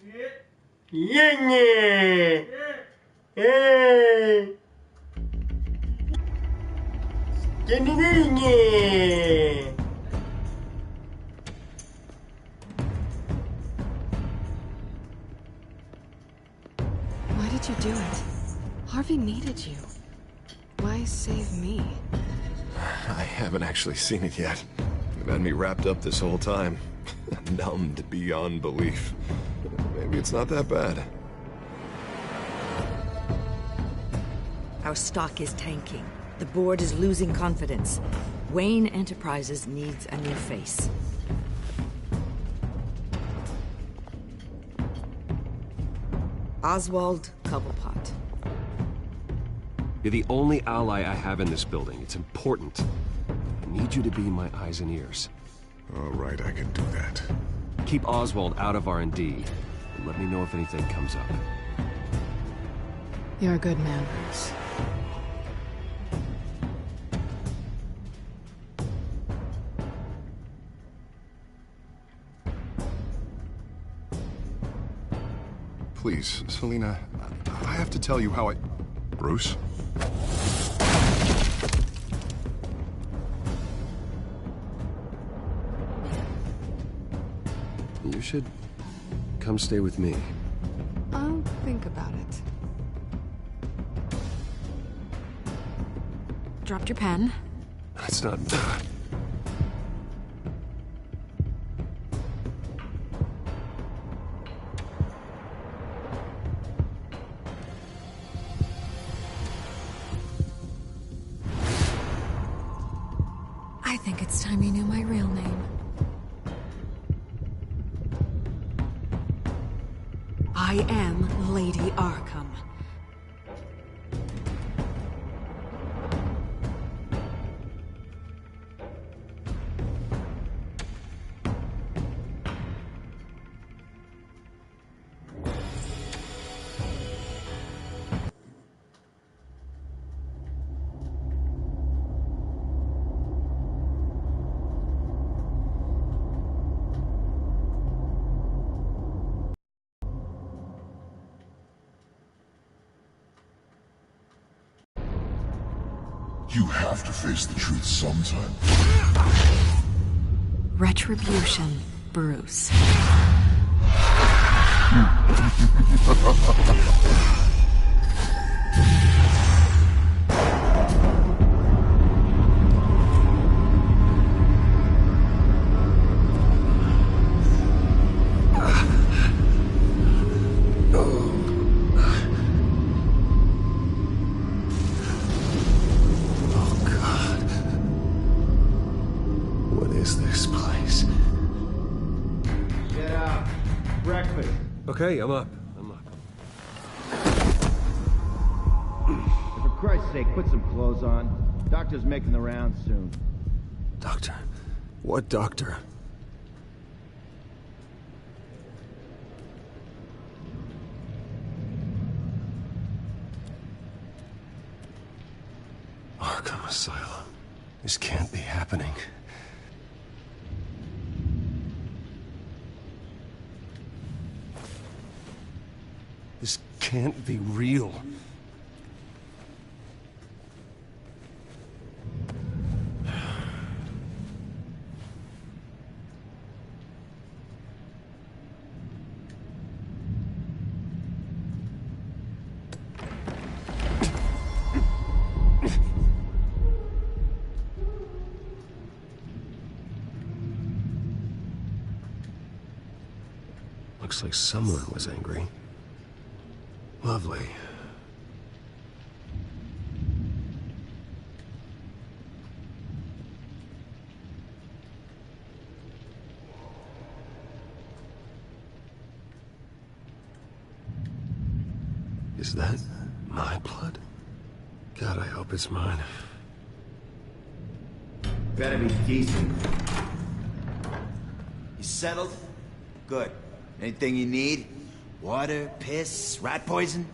Yeah, yeah. Hey. Yeah. Why did you do it? Harvey needed you. Why save me? I haven't actually seen it yet. You've had me wrapped up this whole time. Numbed beyond belief. Maybe it's not that bad. Our stock is tanking. The board is losing confidence. Wayne Enterprises needs a new face. Oswald Cobblepot. You're the only ally I have in this building. It's important. I need you to be my eyes and ears. All right, I can do that. Keep Oswald out of R&D, and let me know if anything comes up. You're a good man, Bruce. Please, Selina, I have to tell you how I... Bruce? You should come stay with me. I'll think about it. Dropped your pen. That's not... I think it's time you knew my real name. I am Lady Arkham. You have to face the truth sometime. Retribution, Bruce. Okay, I'm up. For Christ's sake, put some clothes on. Doctor's making the rounds soon. Doctor? What doctor? Arkham Asylum. This can't be happening. This can't be real. Looks like someone was angry. Lovely. Is that my blood? God, I hope it's mine. Better be decent. You settled? Good. Anything you need? Water, piss, rat poison?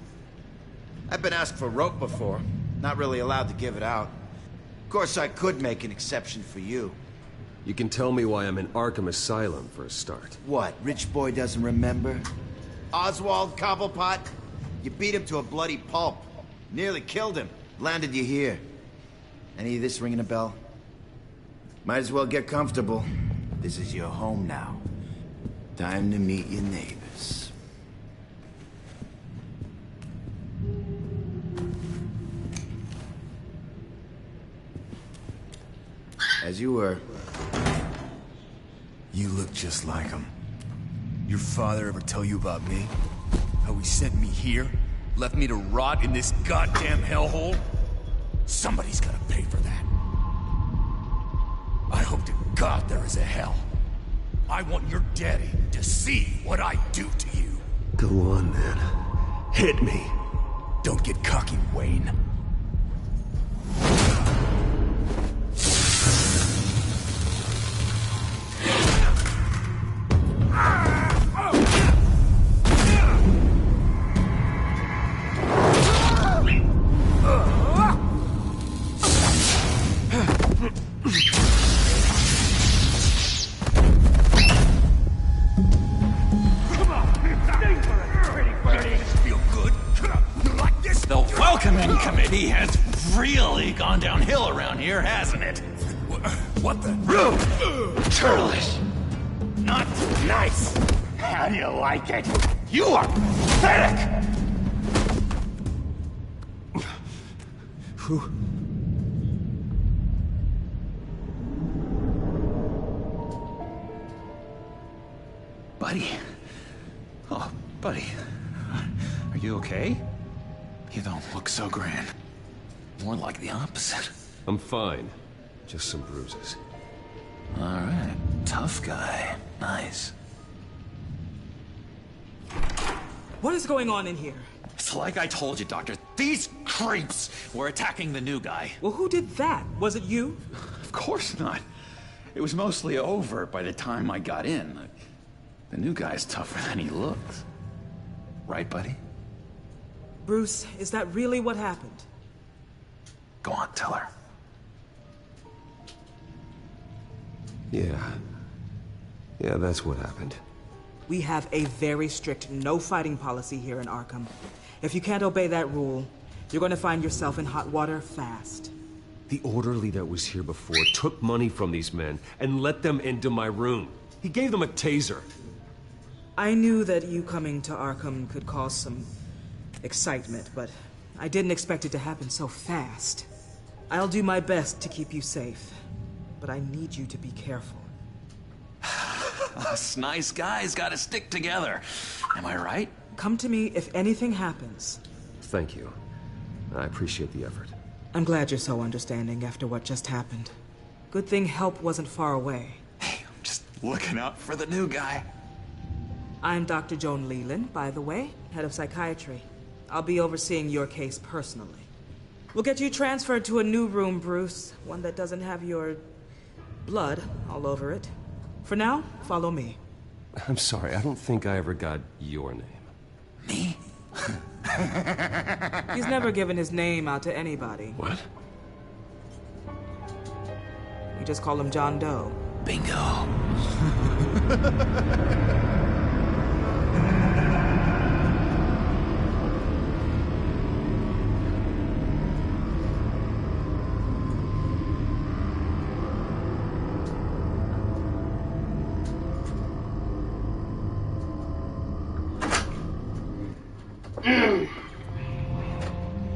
I've been asked for rope before. Not really allowed to give it out. Of course, I could make an exception for you. You can tell me why I'm in Arkham Asylum for a start. What, rich boy doesn't remember? Oswald Cobblepot? You beat him to a bloody pulp. Nearly killed him. Landed you here. Any of this ringing a bell? Might as well get comfortable. This is your home now. Time to meet your neighbors. As you were. You look just like him. Your father ever tell you about me? How he sent me here? Left me to rot in this goddamn hellhole? Somebody's gotta pay for that. I hope to God there is a hell. I want your daddy to see what I do to you. Go on, then. Hit me. Don't get cocky, Wayne. Gone downhill around here, hasn't it? What the? Turtleish. Not nice. How do you like it? You are pathetic! Who? Buddy. Oh, buddy. Are you okay? You don't look so grand. More like the opposite. I'm fine. Just some bruises. All right. Tough guy. Nice. What is going on in here? It's like I told you, Doctor. These creeps were attacking the new guy. Well, who did that? Was it you? Of course not. It was mostly over by the time I got in. The new guy's tougher than he looks. Right, buddy? Bruce, is that really what happened? Go on, tell her. Yeah, that's what happened. We have a very strict no fighting policy here in Arkham. If you can't obey that rule, you're going to find yourself in hot water fast. The orderly that was here before took money from these men and let them into my room. He gave them a taser. I knew that you coming to Arkham could cause some excitement, but I didn't expect it to happen so fast. I'll do my best to keep you safe, but I need you to be careful. Us nice guys gotta stick together. Am I right? Come to me if anything happens. Thank you. I appreciate the effort. I'm glad you're so understanding after what just happened. Good thing help wasn't far away. Hey, I'm just looking out for the new guy. I'm Dr. Joan Leland, by the way, head of psychiatry. I'll be overseeing your case personally. We'll get you transferred to a new room, Bruce. One that doesn't have your blood all over it. For now, follow me. I'm sorry, I don't think I ever got your name. Me? He's never given his name out to anybody. What? We just call him John Doe. Bingo.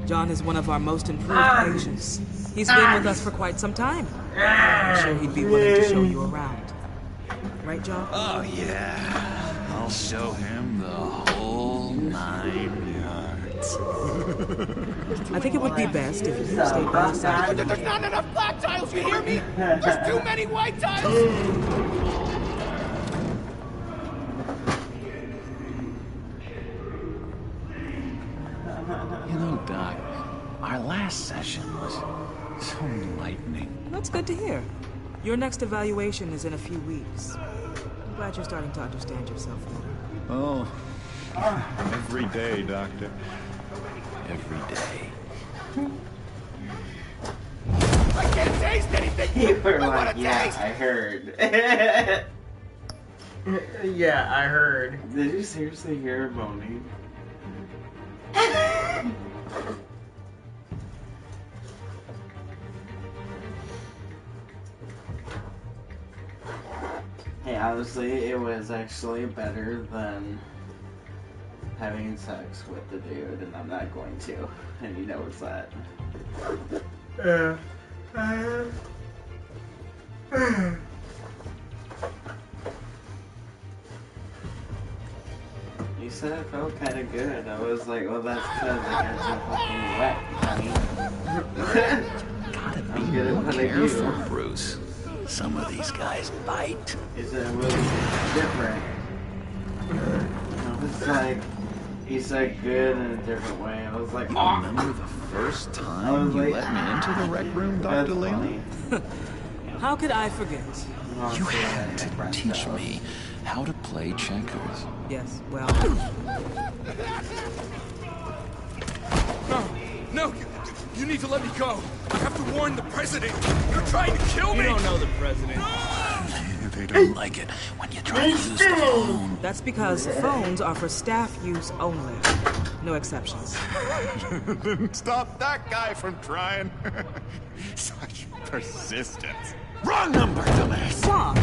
John is one of our most improved patients. He's been with us for quite some time. I'm sure he'd be willing to show you around. Right, John? Oh, yeah. I'll show him the whole 9 yards. I think it would be best if you stayed by the side. There's not enough black tiles, you hear me? There's too many white tiles! You know, Doc, our last session was so enlightening. That's good to hear. Your next evaluation is in a few weeks. I'm glad you're starting to understand yourself better. Oh, every day, Doctor. Every day. I can't taste anything! You were I want like, to yeah, taste! I heard. Yeah, I heard. Did you seriously hear her moaning? Hey, honestly, it was actually better than having sex with the dude, and I'm not going to. And he knows that. You said it felt kind of good. I was like, well, that's because I got you fucking wet, honey. Gotta be I'm gonna more put a careful, you. Bruce. Some of these guys bite. It's really different. It's like, he said good in a different way. I was like, oh. Remember the first time you let me into the rec room, Dr. Lehman? How could I forget? You had to teach me how to play checkers. Yes, well... No, you need to let me go. I have to warn the president. You're trying to kill me. You don't know the president. They don't like it when you try to use the phone. That's because phones are for staff use only. No exceptions. Didn't stop that guy from trying. Such persistence. Wrong number, dumbass. Wrong.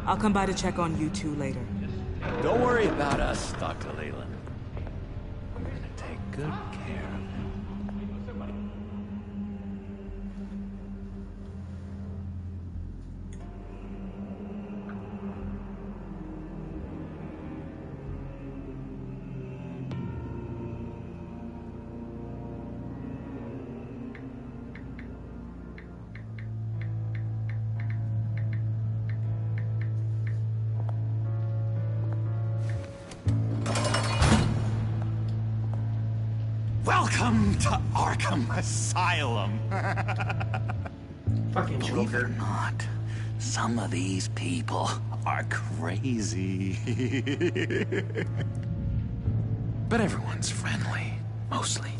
I'll come by to check on you two later. Don't worry about us, Dr. Leland. We're gonna take good care of him. Welcome to Arkham Asylum. Fucking Believe it or Joker. not, some of these people are crazy. But everyone's friendly, mostly.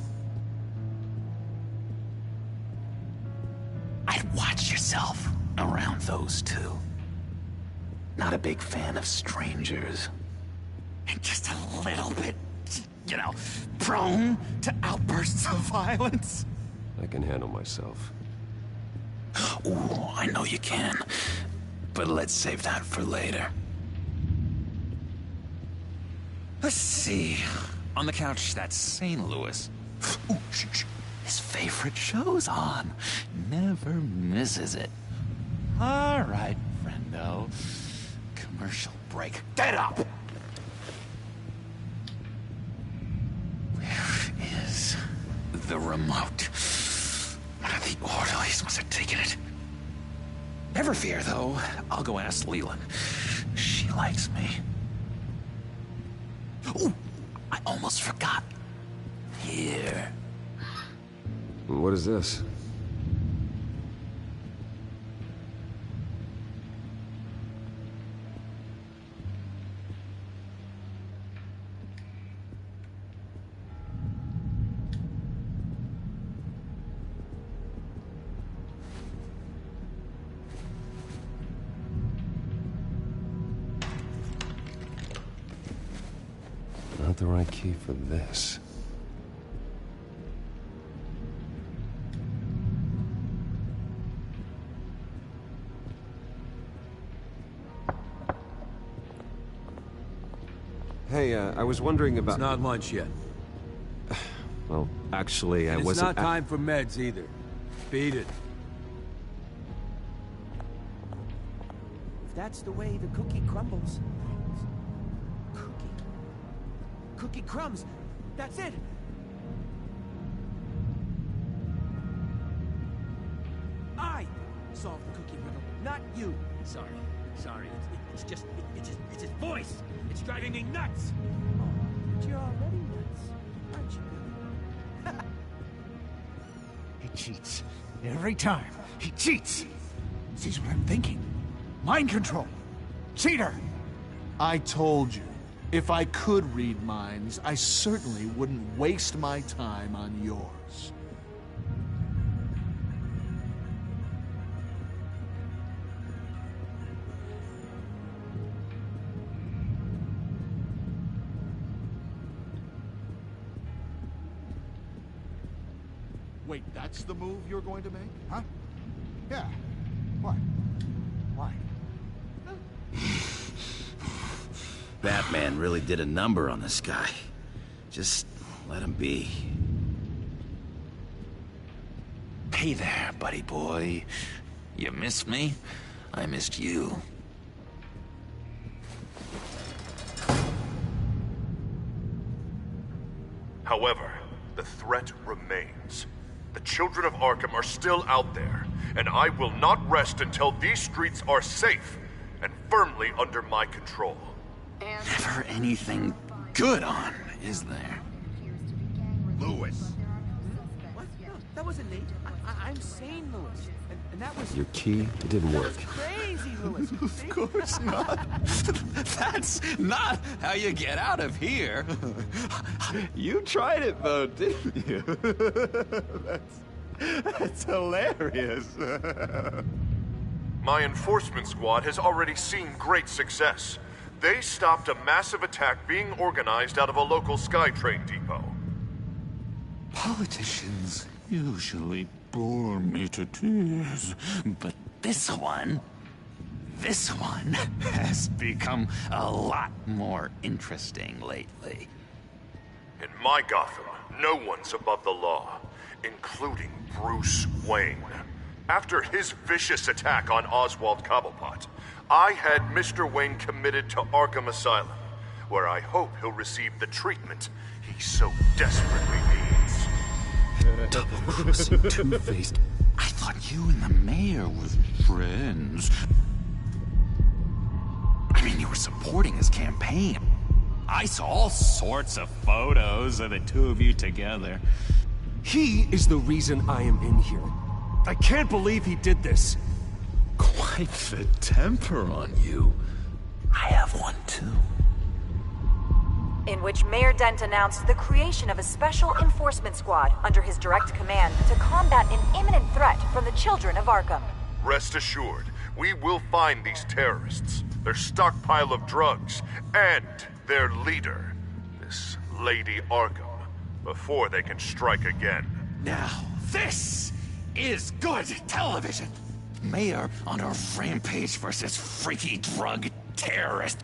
I'd watch yourself around those two. Not a big fan of strangers. Just a little bit, you know, prone to outbursts of violence. I can handle myself. Ooh, I know you can. But let's save that for later. Let's see. On the couch, that's St. Louis. Ooh, shh. His favorite show's on. Never misses it. All right, friendo. Commercial break. Get up! Where is the remote? One of the orderlies must have taken it. Never fear, though. I'll go ask Leland. She likes me. Ooh, I almost forgot. Here. What is this? Not the right key for this. Hey, I was wondering about... It's not lunch yet. Well, actually, I It's wasn't... not time for meds either. Beat it. If that's the way the cookie crumbles. Cookie crumbs. That's it. I solved the cookie riddle, not you. Sorry. It's just his voice. It's driving me nuts. Oh, but you're already nuts, aren't you, Billy? He cheats. Every time. He cheats. Sees what I'm thinking. Mind control. Cheater. I told you. If I could read minds, I certainly wouldn't waste my time on yours. Wait, that's the move you're going to make? Huh? Yeah. What? Why? Batman really did a number on this guy. Just let him be. Hey there, buddy boy. You missed me? I missed you. However, the threat remains. The children of Arkham are still out there, and I will not rest until these streets are safe and firmly under my control. Never anything good on, is there? Lewis. What? No, that wasn't me. I'm sane, Lewis. And that was... Your key, it didn't work. Crazy, Lewis. Of course not. That's not how you get out of here. You tried it, though, didn't you? That's hilarious. My enforcement squad has already seen great success. They stopped a massive attack being organized out of a local SkyTrain depot. Politicians usually bore me to tears, but this one has become a lot more interesting lately. In my Gotham, no one's above the law, including Bruce Wayne. After his vicious attack on Oswald Cobblepot, I had Mr. Wayne committed to Arkham Asylum, where I hope he'll receive the treatment he so desperately needs. Double-crossing, two-faced... I thought you and the mayor were friends. I mean, you were supporting his campaign. I saw all sorts of photos of the two of you together. He is the reason I am in here. I can't believe he did this. Quite the temper on you. I have one too. In which Mayor Dent announced the creation of a special enforcement squad under his direct command to combat an imminent threat from the children of Arkham. Rest assured, we will find these terrorists, their stockpile of drugs, and their leader, this Lady Arkham, before they can strike again. Now, this is good television. Mayor on a rampage versus freaky drug terrorist.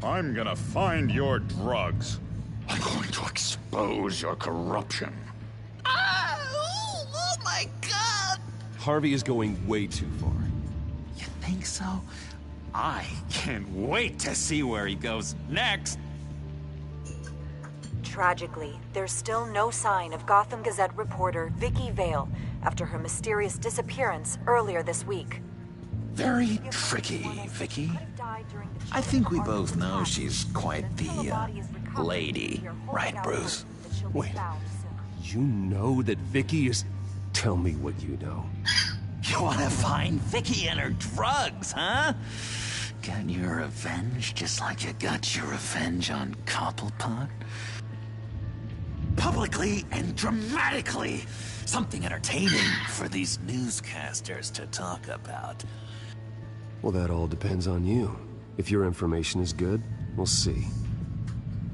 I'm gonna find your drugs. I'm going to expose your corruption. Oh my God! Harvey is going way too far. You think so? I can't wait to see where he goes next. Tragically, there's still no sign of Gotham Gazette reporter Vicky Vale after her mysterious disappearance earlier this week. Very tricky, Vicky. I think we both know she's quite the, lady, right, Bruce? Wait, you know that Vicky is... Tell me what you know. You want to find Vicky and her drugs, huh? Got your revenge just like you got your revenge on Cobblepot? Publicly and dramatically. Something entertaining for these newscasters to talk about. Well, that all depends on you. If your information is good, we'll see.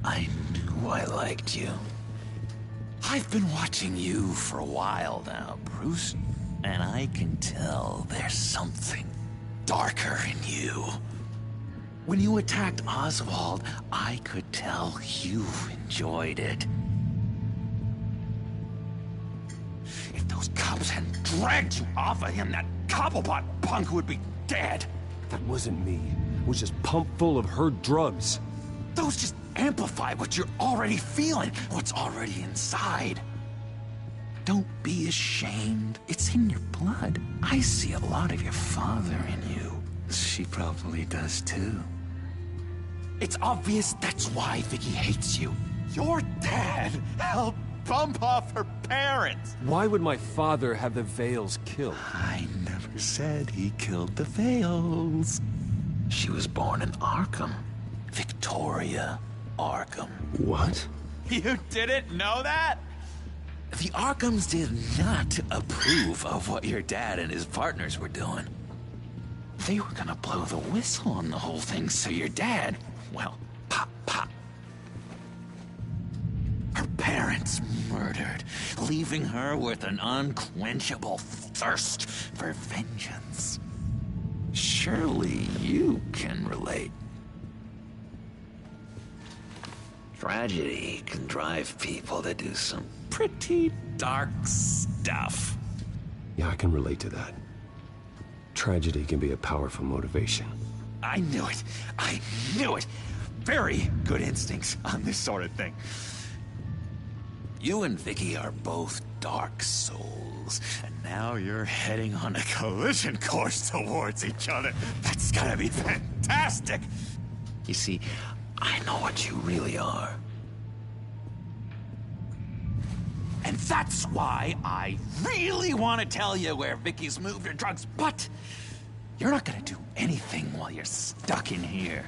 I knew I liked you. I've been watching you for a while now, Bruce, and I can tell there's something darker in you. When you attacked Oswald, I could tell you enjoyed it. If those cops hadn't dragged you off of him, that Cobblepot punk would be dead. That wasn't me. It was just pumped full of her drugs. Those just amplify what you're already feeling, what's already inside. Don't be ashamed. It's in your blood. I see a lot of your father in you. She probably does too. It's obvious that's why Vicky hates you. Your dad helped bump off her parents. Why would my father have the Vales killed? I never said he killed the Vales. She was born in Arkham. Victoria Arkham. What? You didn't know that? The Arkhams did not approve of what your dad and his partners were doing. They were gonna blow the whistle on the whole thing, so your dad, well, pop. Her parents murdered, leaving her with an unquenchable thirst for vengeance. Surely you can relate. Tragedy can drive people to do some pretty dark stuff. Yeah, I can relate to that. Tragedy can be a powerful motivation. I knew it. I knew it. Very good instincts on this sort of thing. You and Vicky are both dark souls, and now you're heading on a collision course towards each other. That's gotta be fantastic! You see, I know what you really are. And that's why I really want to tell you where Vicky's moved her drugs, but you're not gonna do anything while you're stuck in here.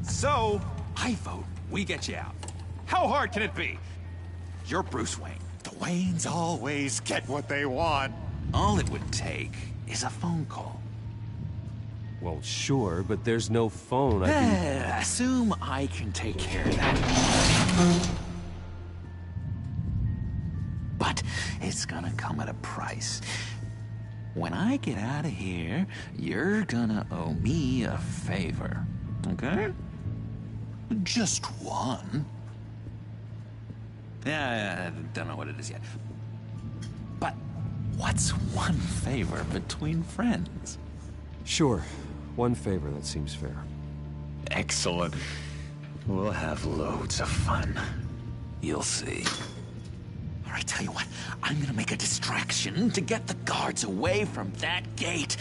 So, I vote we get you out. How hard can it be? You're Bruce Wayne. The Waynes always get what they want. All it would take is a phone call. Well, sure, but there's no phone. I can... Assume I can take care of that. But it's gonna come at a price. When I get out of here, you're gonna owe me a favor. Okay? Just one. Yeah, I don't know what it is yet. But what's one favor between friends? Sure. One favor, that seems fair. Excellent. We'll have loads of fun. You'll see. All right, tell you what. I'm gonna make a distraction to get the guards away from that gate.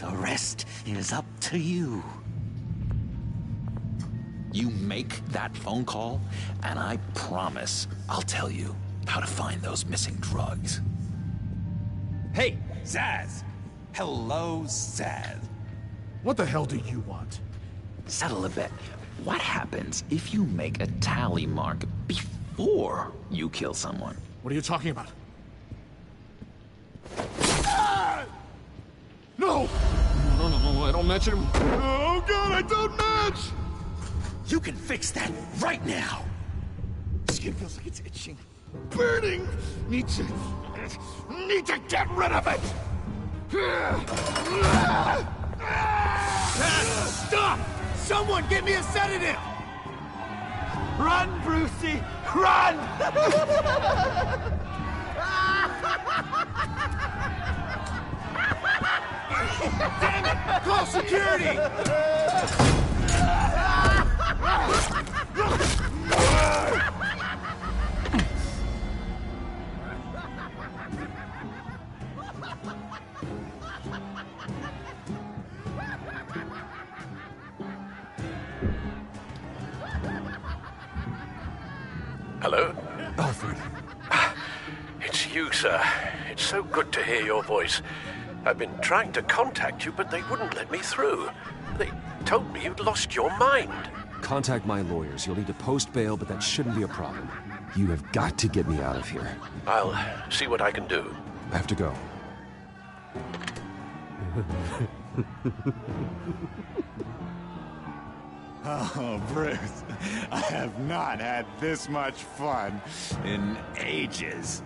The rest is up to you. You make that phone call, and I promise I'll tell you how to find those missing drugs. Hey, Zaz! Hello, Zaz. What the hell do you want? Settle a bet. What happens if you make a tally mark before you kill someone? What are you talking about? Ah! No! No, I don't match him. Oh god, I don't match! You can fix that right now! Skin feels like it's itching. Burning! Need to get rid of it! Stop! Someone get me a sedative! Run, Brucey! Run! Damn it! Call security! Hello? Alfred. It's you, sir. It's so good to hear your voice. I've been trying to contact you, but they wouldn't let me through. They told me you'd lost your mind. Contact my lawyers. You'll need to post bail, but that shouldn't be a problem. You have got to get me out of here. I'll see what I can do. I have to go. Oh, Bruce, I have not had this much fun in ages.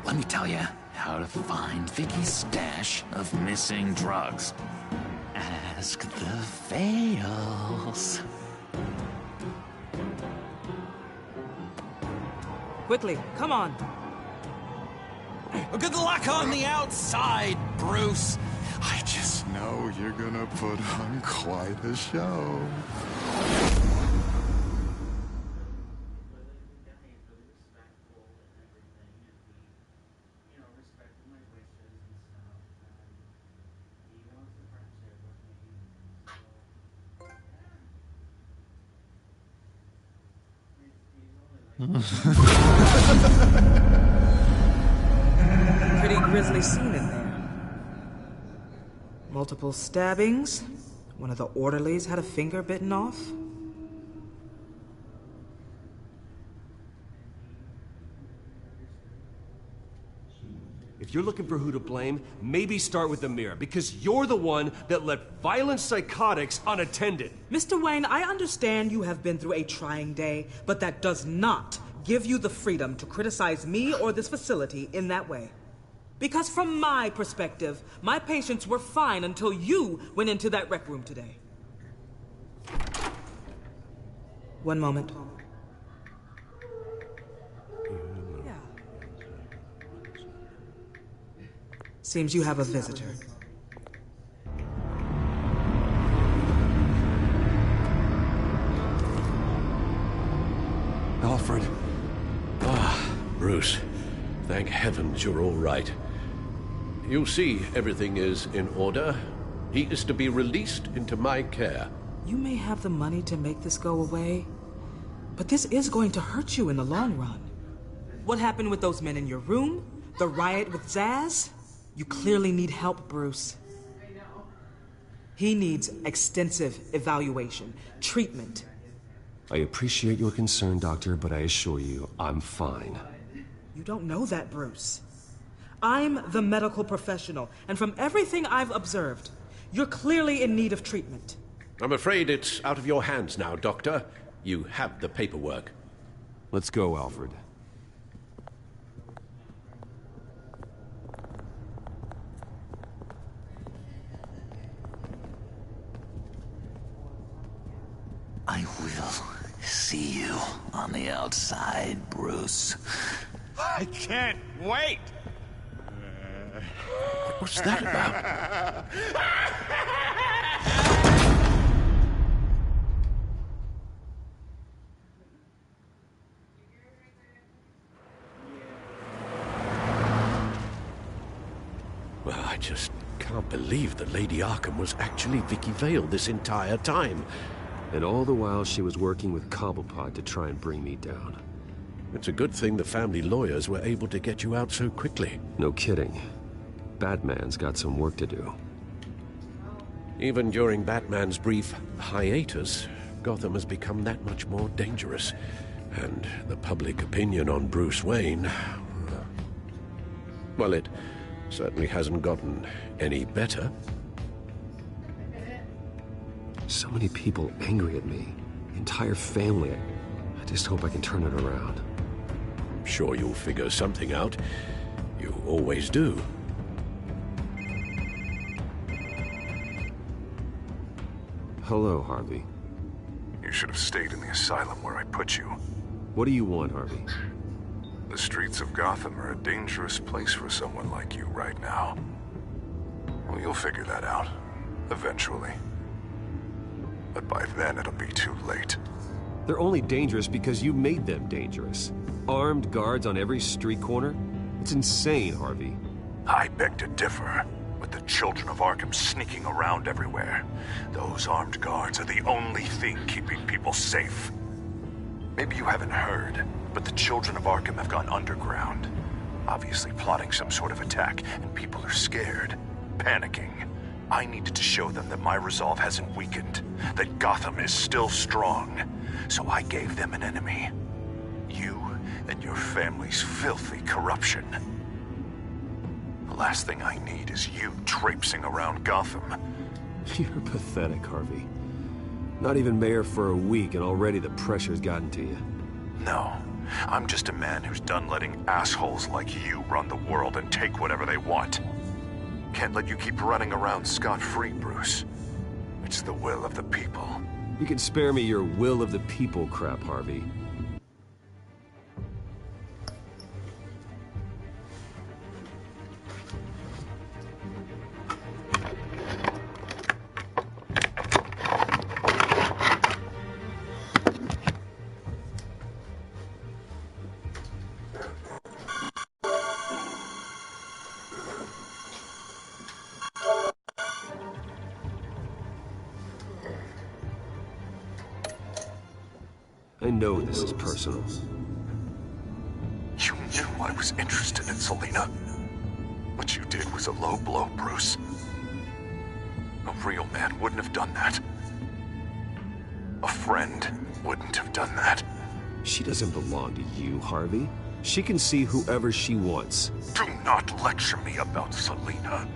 Let me tell you how to find Vicky's stash of missing drugs. Ask the Fails. Quickly, come on. Good luck on the outside, Bruce. I just know you're gonna put on quite a show. Pretty grisly scene in there. Multiple stabbings. One of the orderlies had a finger bitten off. If you're looking for who to blame, maybe start with the mirror, because you're the one that let violent psychotics unattended. Mr. Wayne, I understand you have been through a trying day, but that does not give you the freedom to criticize me or this facility in that way. Because from my perspective, my patients were fine until you went into that rec room today. One moment. Seems you have a visitor. Alfred. Ah, Bruce. Thank heavens you're all right. You see, everything is in order. He is to be released into my care. You may have the money to make this go away, but this is going to hurt you in the long run. What happened with those men in your room? The riot with Zaz? You clearly need help, Bruce. He needs extensive evaluation, treatment. I appreciate your concern, Doctor, but I assure you, I'm fine. You don't know that, Bruce. I'm the medical professional, and from everything I've observed, you're clearly in need of treatment. I'm afraid it's out of your hands now, Doctor. You have the paperwork. Let's go, Alfred. I will see you on the outside, Bruce. I can't wait! What's that about? Well, I just can't believe that Lady Arkham was actually Vicky Vale this entire time. And all the while she was working with Cobblepot to try and bring me down. It's a good thing the family lawyers were able to get you out so quickly. No kidding. Batman's got some work to do. Even during Batman's brief hiatus, Gotham has become that much more dangerous. And the public opinion on Bruce Wayne... well, it certainly hasn't gotten any better. So many people angry at me. The entire family. I just hope I can turn it around. I'm sure you'll figure something out. You always do. Hello, Harvey. You should have stayed in the asylum where I put you. What do you want, Harvey? The streets of Gotham are a dangerous place for someone like you right now. Well, you'll figure that out. Eventually. But by then, it'll be too late. They're only dangerous because you made them dangerous. Armed guards on every street corner? It's insane, Harvey. I beg to differ. With the children of Arkham sneaking around everywhere, those armed guards are the only thing keeping people safe. Maybe you haven't heard, but the children of Arkham have gone underground. Obviously plotting some sort of attack, and people are scared, panicking. I needed to show them that my resolve hasn't weakened, that Gotham is still strong. So I gave them an enemy. You and your family's filthy corruption. The last thing I need is you traipsing around Gotham. You're pathetic, Harvey. Not even mayor for a week and already the pressure's gotten to you. No, I'm just a man who's done letting assholes like you run the world and take whatever they want. Can't let you keep running around scot-free, Bruce. It's the will of the people. You can spare me your will of the people crap, Harvey. I know this is personal. You knew I was interested in Selina. What you did was a low blow, Bruce. A real man wouldn't have done that. A friend wouldn't have done that. She doesn't belong to you, Harvey. She can see whoever she wants. Do not lecture me about Selena.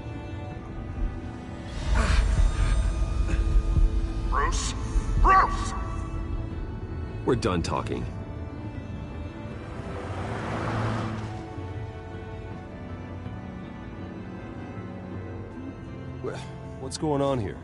Bruce? Bruce! We're done talking. What's going on here?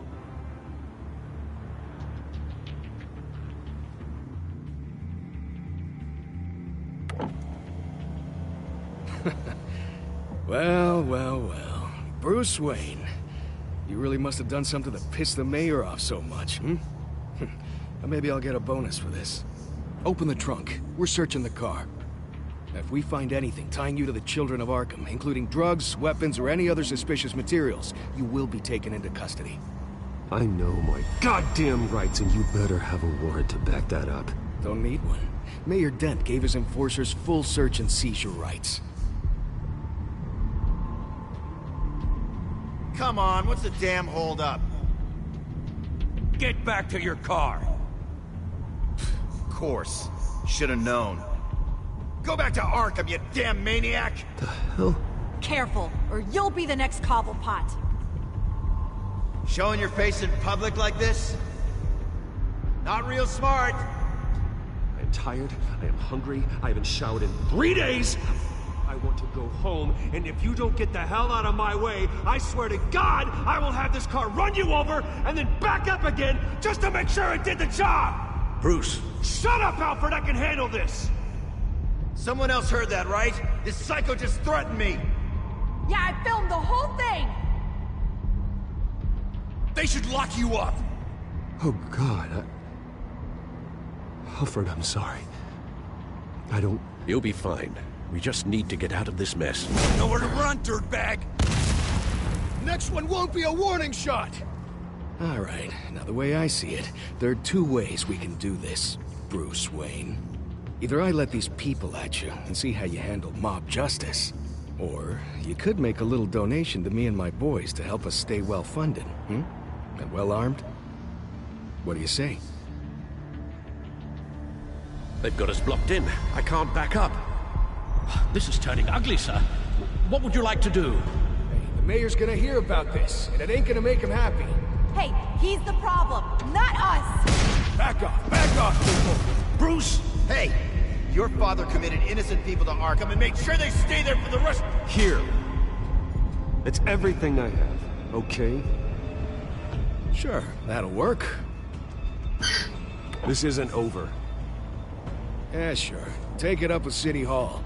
Well, well, well. Bruce Wayne. You really must have done something to piss the mayor off so much, hmm? Well, maybe I'll get a bonus for this. Open the trunk. We're searching the car. If we find anything tying you to the children of Arkham, including drugs, weapons, or any other suspicious materials, you will be taken into custody. I know my goddamn rights, and you better have a warrant to back that up. Don't need one. Mayor Dent gave his enforcers full search and seizure rights. Come on, what's the damn holdup? Get back to your car! Of course. Should've known. Go back to Arkham, you damn maniac! The hell? Careful, or you'll be the next Cobblepot. Showing your face in public like this? Not real smart. I am tired, I am hungry, I haven't showered in 3 days! I want to go home, and if you don't get the hell out of my way, I swear to God, I will have this car run you over, and then back up again, just to make sure it did the job! Bruce. Shut up, Alfred, I can handle this! Someone else heard that, right? This psycho just threatened me! Yeah, I filmed the whole thing! They should lock you up! Oh, God, Alfred, I'm sorry. I don't... You'll be fine. We just need to get out of this mess. Nowhere to run, dirtbag! Next one won't be a warning shot! All right, now the way I see it, there are 2 ways we can do this, Bruce Wayne. Either I let these people at you and see how you handle mob justice, or you could make a little donation to me and my boys to help us stay well-funded, hmm? And well-armed? What do you say? They've got us blocked in. I can't back up. This is turning ugly, sir. What would you like to do? Hey, the mayor's gonna hear about this, and it ain't gonna make him happy. Hey, he's the problem, not us! Back off, people! Bruce! Hey! Your father committed innocent people to Arkham and made sure they stay there for the rest— Here. It's everything I have, okay? Sure, that'll work. This isn't over. Yeah, sure. Take it up with City Hall.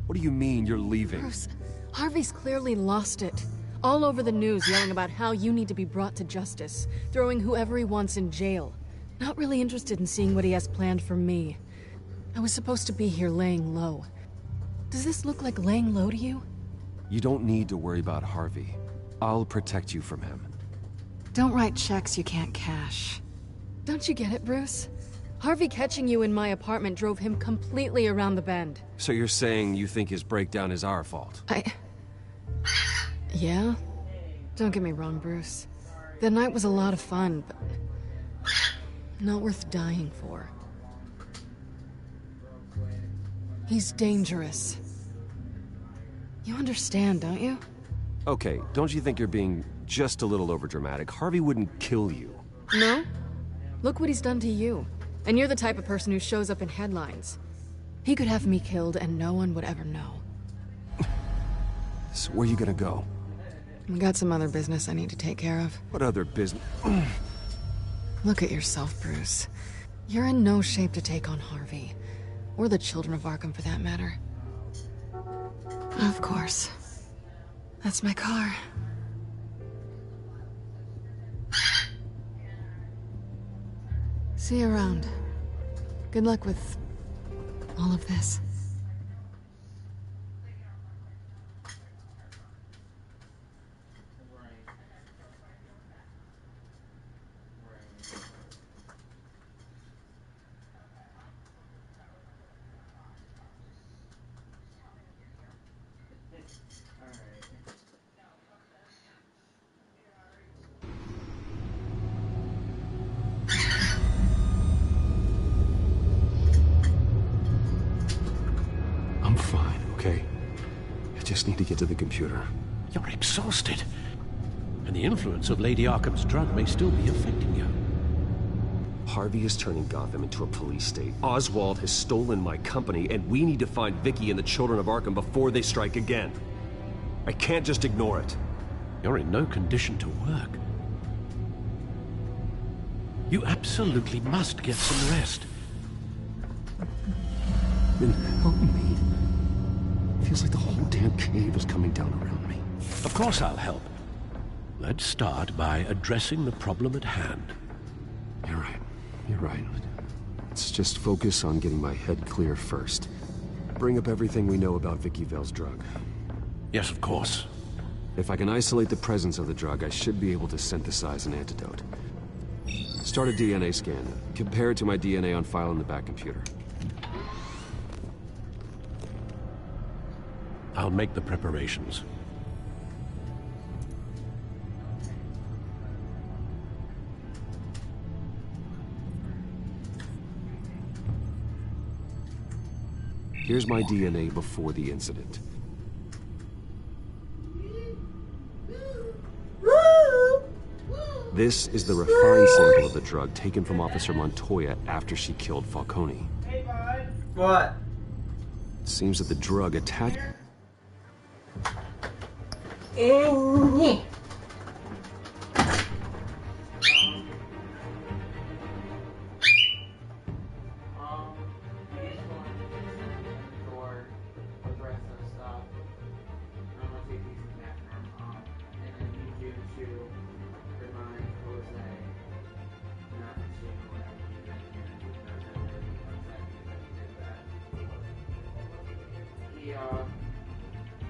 What do you mean you're leaving? Bruce, Harvey's clearly lost it. All over the news yelling about how you need to be brought to justice, throwing whoever he wants in jail. Not really interested in seeing what he has planned for me. I was supposed to be here laying low. Does this look like laying low to you? You don't need to worry about Harvey. I'll protect you from him. Don't write checks you can't cash. Don't you get it, Bruce? Harvey catching you in my apartment drove him completely around the bend. So you're saying you think his breakdown is our fault? Yeah? Don't get me wrong, Bruce. The night was a lot of fun, but not worth dying for. He's dangerous. You understand, don't you? Okay, don't you think you're being just a little overdramatic? Harvey wouldn't kill you. No? Look what he's done to you. And you're the type of person who shows up in headlines. He could have me killed and no one would ever know. So where are you gonna go? I got some other business I need to take care of. What other business? Look at yourself, Bruce. You're in no shape to take on Harvey. Or the children of Arkham, for that matter. Of course. That's my car. See you around. Good luck with all of this? I'm fine, okay? I just need to get to the computer. You're exhausted. And the influence of Lady Arkham's drug may still be affecting you. Harvey is turning Gotham into a police state. Oswald has stolen my company, and we need to find Vicky and the children of Arkham before they strike again. I can't just ignore it. You're in no condition to work. You absolutely must get some rest. Then help me. Feels like the whole damn cave is coming down around me. Of course I'll help. Let's start by addressing the problem at hand. You're right. You're right. Let's just focus on getting my head clear first. Bring up everything we know about Vicky Vale's drug. Yes, of course. If I can isolate the presence of the drug, I should be able to synthesize an antidote. Start a DNA scan. Compare it to my DNA on file in the back computer. I'll make the preparations. Here's my DNA before the incident. This is the refined sample of the drug taken from Officer Montoya after she killed Falcone. Hey, bud. What? It seems that the drug attached...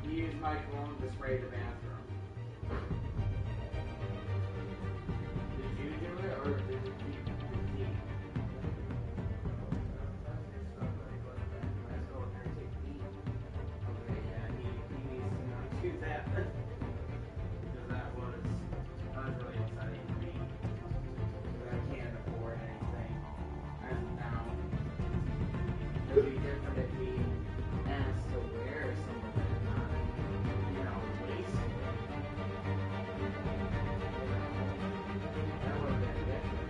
He used my phone to spray the bathroom. Did you do it, or did he? Okay, yeah, he needs to not do that. Because that was really exciting to me. Because I can't afford anything. And now, it would be different if he asked to wear some of it, not, waste it. That would have been different.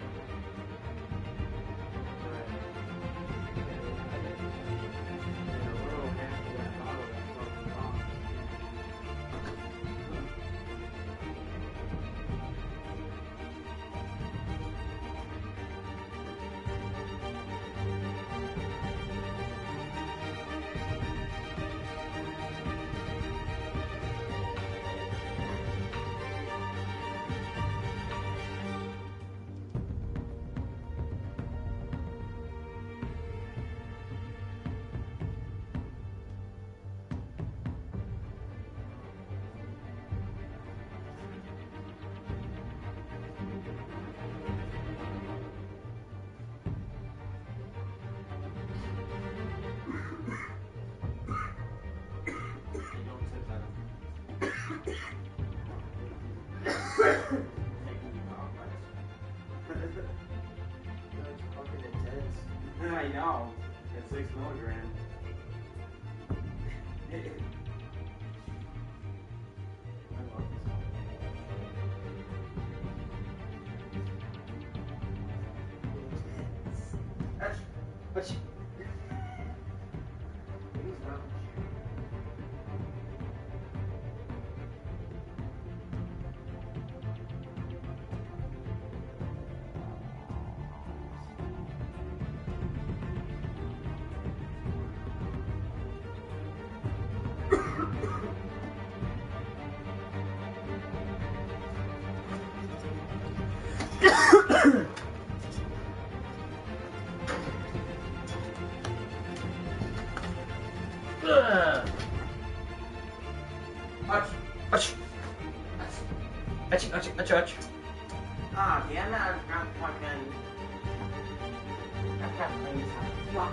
But, we're all happy that bottle is fucking gone. I know. It's 6 milligrams. I love this one. But you... Ouch. Ah, damn it, I've got fucking... I've got things on.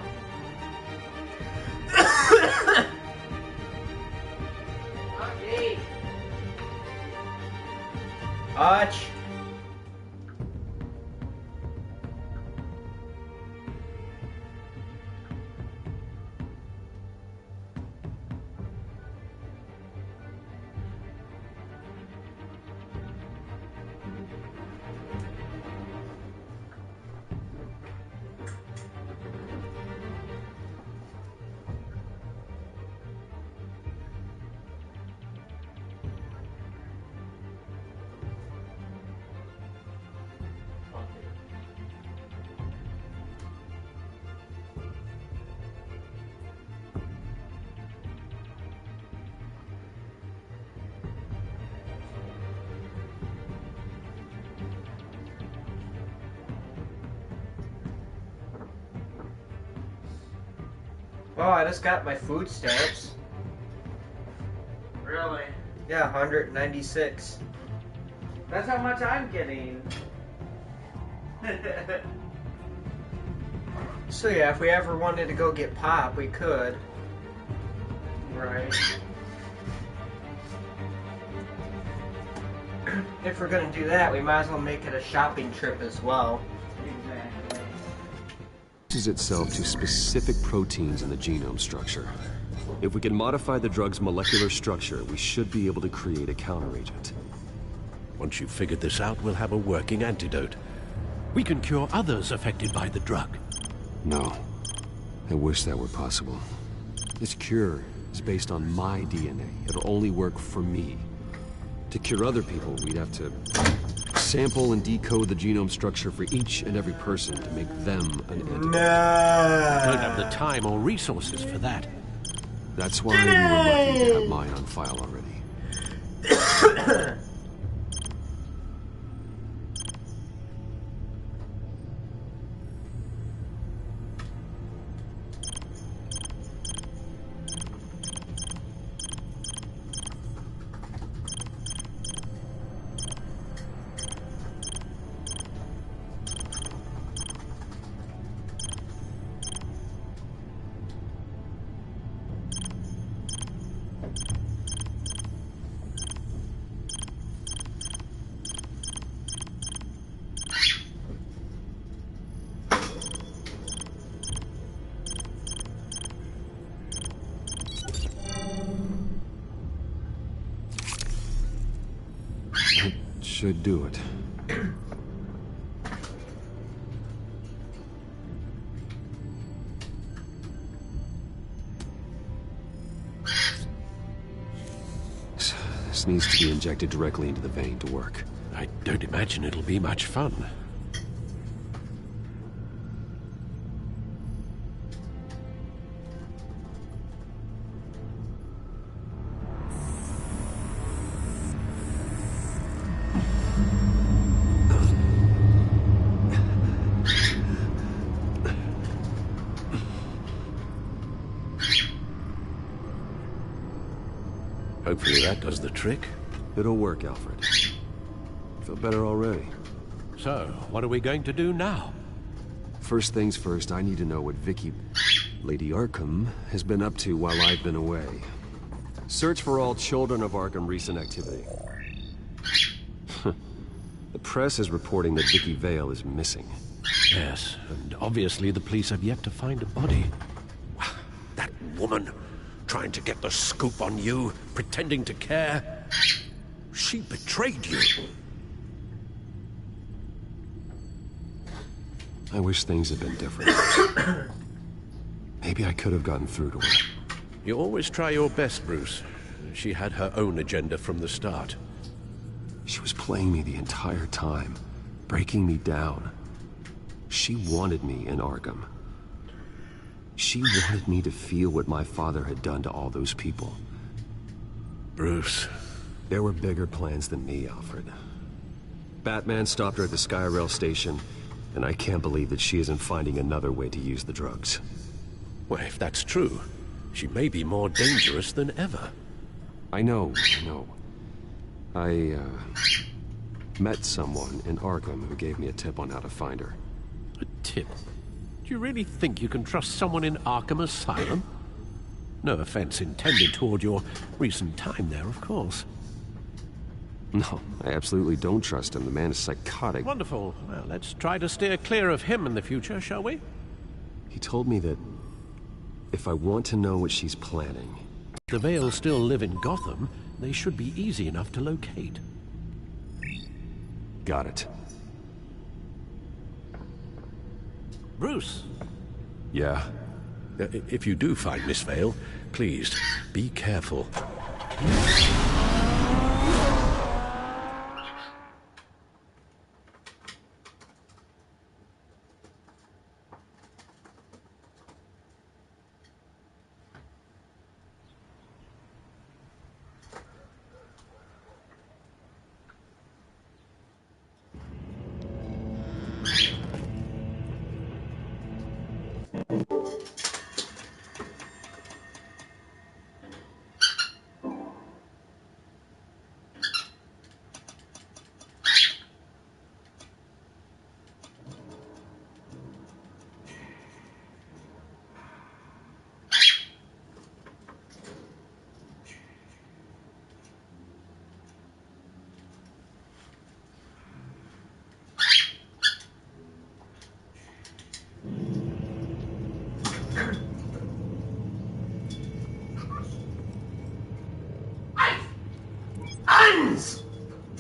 Okay. Ouch. Oh, I just got my food stamps. Really? Yeah, 196. That's how much I'm getting. So yeah, if we ever wanted to go get pop, we could. Right. If we're gonna do that, we might as well make it a shopping trip as well. Itself to specific proteins in the genome structure. If we can modify the drug's molecular structure, we should be able to create a counteragent. Once you've figured this out, we'll have a working antidote. We can cure others affected by the drug. No. I wish that were possible. This cure is based on my DNA. It'll only work for me. To cure other people, we'd have to sample and decode the genome structure for each and every person to make them an antidote. No. Don't have the time or resources for that. That's why we were lucky to have mine on file already. Should do it. This needs to be injected directly into the vein to work. I don't imagine it'll be much fun. Hopefully that does the trick. It'll work, Alfred. I feel better already. So, what are we going to do now? First things first, I need to know what Lady Arkham, has been up to while I've been away. Search for all children of Arkham recent activity. The press is reporting that Vicky Vale is missing. Yes, and obviously the police have yet to find a body. That woman, trying to get the scoop on you, pretending to care. She betrayed you. I wish things had been different. Maybe I could have gotten through to her. You always try your best, Bruce. She had her own agenda from the start. She was playing me the entire time, breaking me down. She wanted me in Arkham. She wanted me to feel what my father had done to all those people. Bruce. There were bigger plans than me, Alfred. Batman stopped her at the Skyrail station, and I can't believe that she isn't finding another way to use the drugs. Well, if that's true, she may be more dangerous than ever. I know. I met someone in Arkham who gave me a tip on how to find her. A tip? Do you really think you can trust someone in Arkham Asylum? No offense intended toward your recent time there, of course. No, I absolutely don't trust him. The man is psychotic. Wonderful. Well, let's try to steer clear of him in the future, shall we? He told me that if I want to know what she's planning... If the Vales still live in Gotham, they should be easy enough to locate. Got it. Bruce? Yeah? If you do find Miss Vale, please, be careful.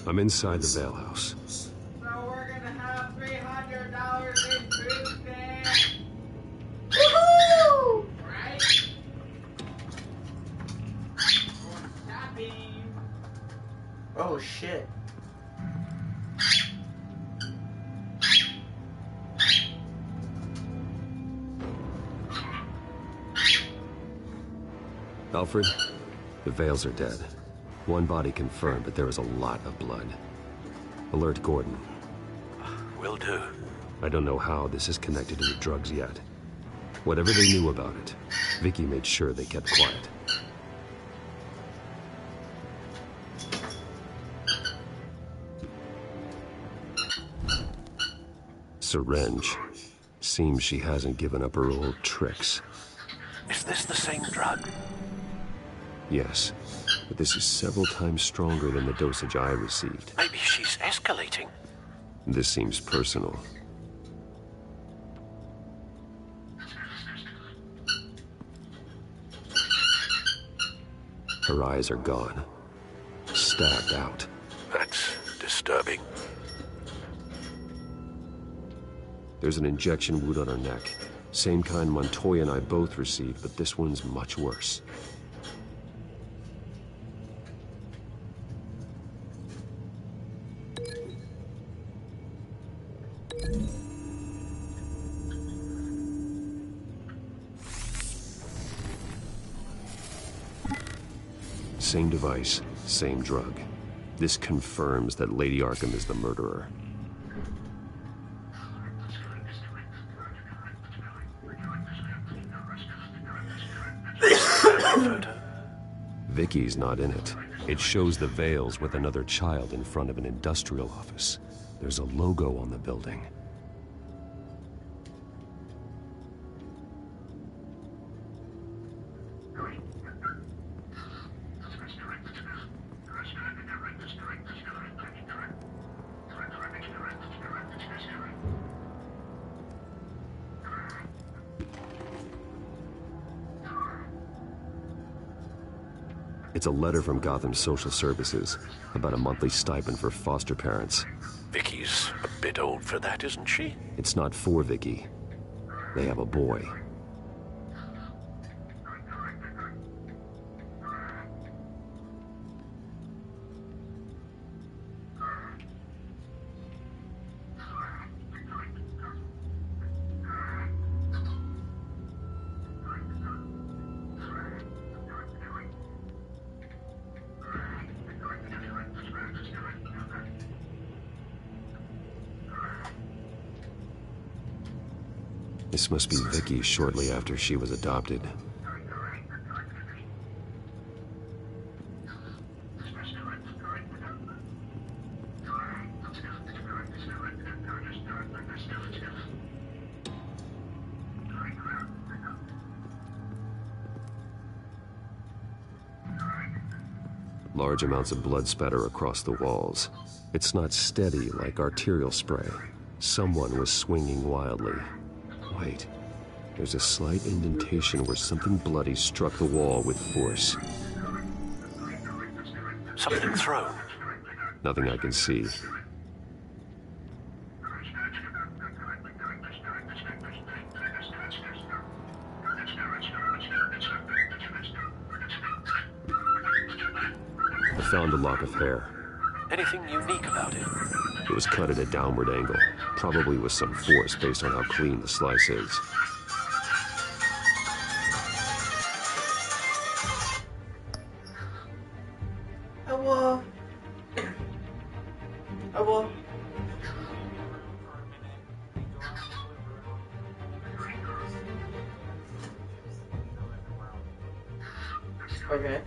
I'm inside the Vale House. So we're gonna have $300 in food there. Woohoo! Right? Shopping. Oh shit. Alfred, the Vales are dead. One body confirmed, but there is a lot of blood. Alert Gordon. Will do. I don't know how this is connected to the drugs yet. Whatever they knew about it, Vicky made sure they kept quiet. Syringe. Seems she hasn't given up her old tricks. Is this the same drug? Yes, but this is several times stronger than the dosage I received. Maybe she's escalating. This seems personal. Her eyes are gone. Stabbed out. That's disturbing. There's an injection wound on her neck. Same kind Montoya and I both received, but this one's much worse. Same device, same drug. This confirms that Lady Arkham is the murderer. Vicky's not in it. It shows the Vales with another child in front of an industrial office. There's a logo on the building. It's a letter from Gotham Social Services about a monthly stipend for foster parents. Vicky's a bit old for that, isn't she? It's not for Vicky. They have a boy. This must be Vicky shortly after she was adopted. Large amounts of blood spatter across the walls. It's not steady like arterial spray. Someone was swinging wildly. Wait. There's a slight indentation where something bloody struck the wall with force. Something thrown. Nothing I can see. I found a lock of hair. Anything unique about it? It was cut at a downward angle, probably with some force based on how clean the slice is. Okay.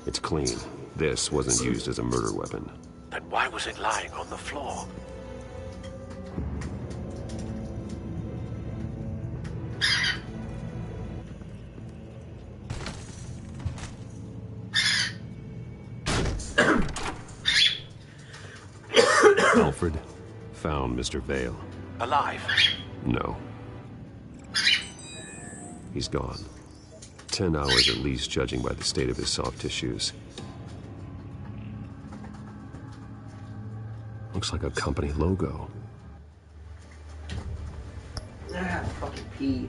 It's clean. This wasn't used as a murder weapon. Then why was it lying on the floor? Alfred found Mr. Vale. Alive? No. He's gone. 10 hours at least, judging by the state of his soft tissues. Looks like a company logo. Ah, fucking pee.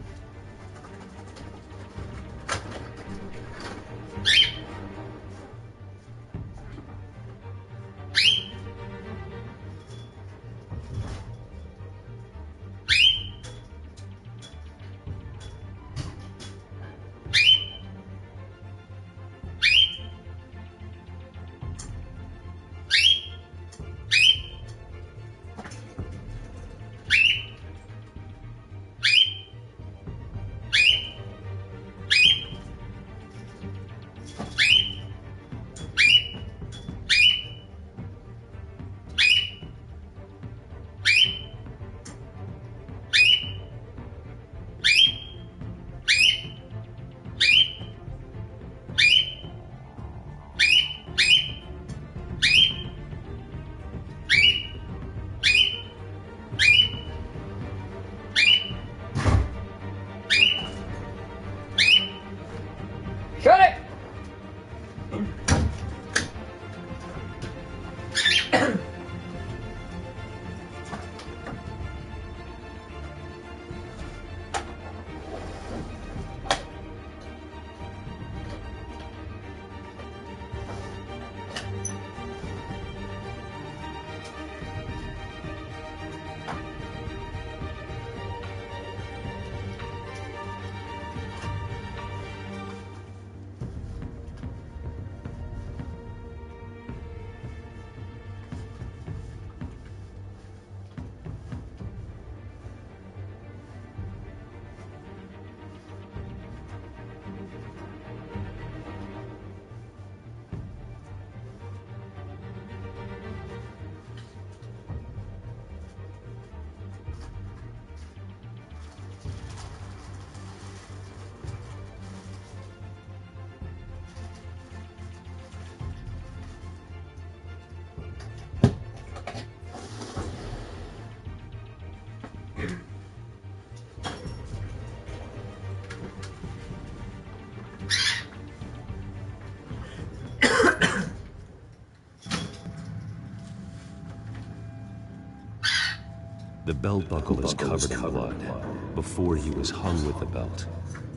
The belt buckle is covered in blood. Before he was hung with the belt,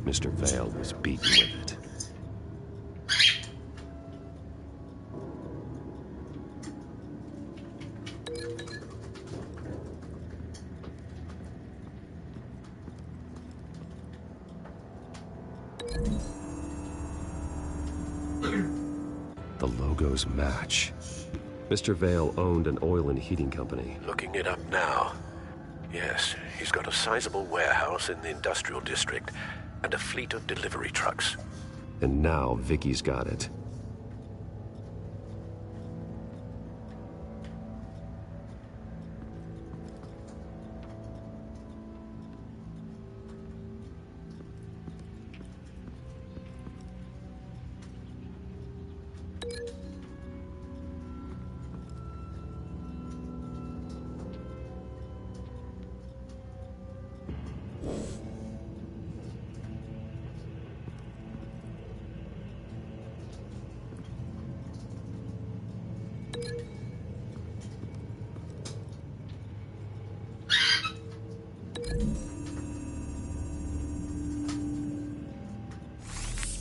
Mr. Vale was beaten with it. The logos match. Mr. Vale owned an oil and heating company. Looking it up now. Yes, he's got a sizable warehouse in the industrial district and a fleet of delivery trucks. And now Vicky's got it.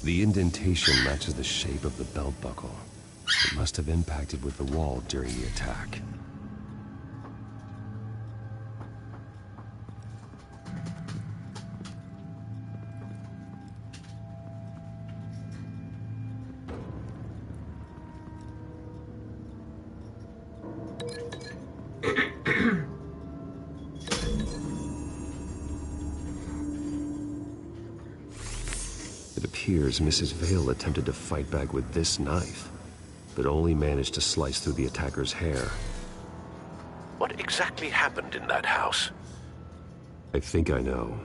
The indentation matches the shape of the belt buckle. It must have impacted with the wall during the attack. It appears Mrs. Vale attempted to fight back with this knife, but only managed to slice through the attacker's hair. What exactly happened in that house? I think I know.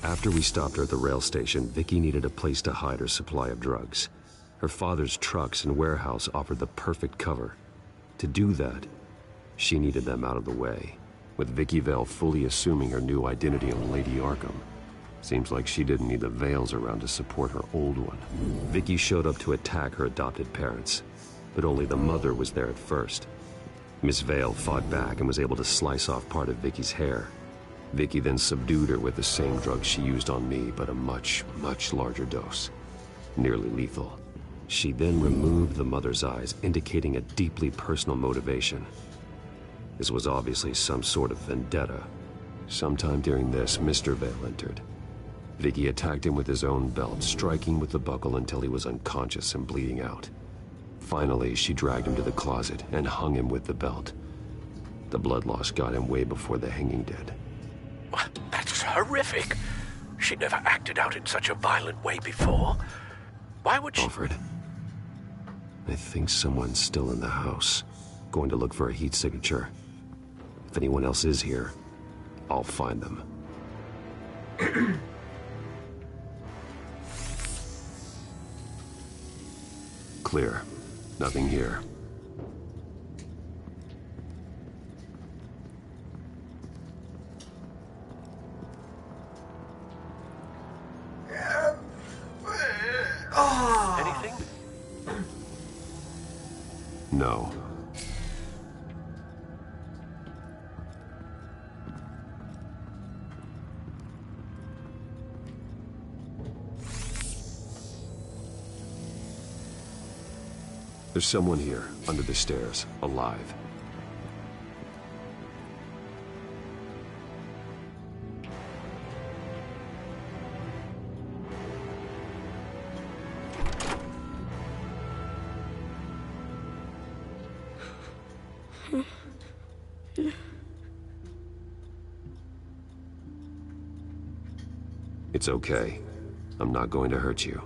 After we stopped her at the rail station, Vicky needed a place to hide her supply of drugs. Her father's trucks and warehouse offered the perfect cover. To do that, she needed them out of the way, with Vicky Vale fully assuming her new identity of Lady Arkham. Seems like she didn't need the Vales around to support her old one. Vicky showed up to attack her adopted parents, but only the mother was there at first. Miss Vale fought back and was able to slice off part of Vicky's hair. Vicky then subdued her with the same drug she used on me, but a much, much larger dose. Nearly lethal. She then removed the mother's eyes, indicating a deeply personal motivation. This was obviously some sort of vendetta. Sometime during this, Mr. Vale entered. Vicky attacked him with his own belt, striking with the buckle until he was unconscious and bleeding out. Finally, she dragged him to the closet and hung him with the belt. The blood loss got him way before the hanging did. What? That's horrific. She never acted out in such a violent way before. Why would she... Alfred, I think someone's still in the house. Going to look for a heat signature. If anyone else is here, I'll find them. Clear. Nothing here. Anything? No. There's someone here, under the stairs, alive. It's okay. I'm not going to hurt you.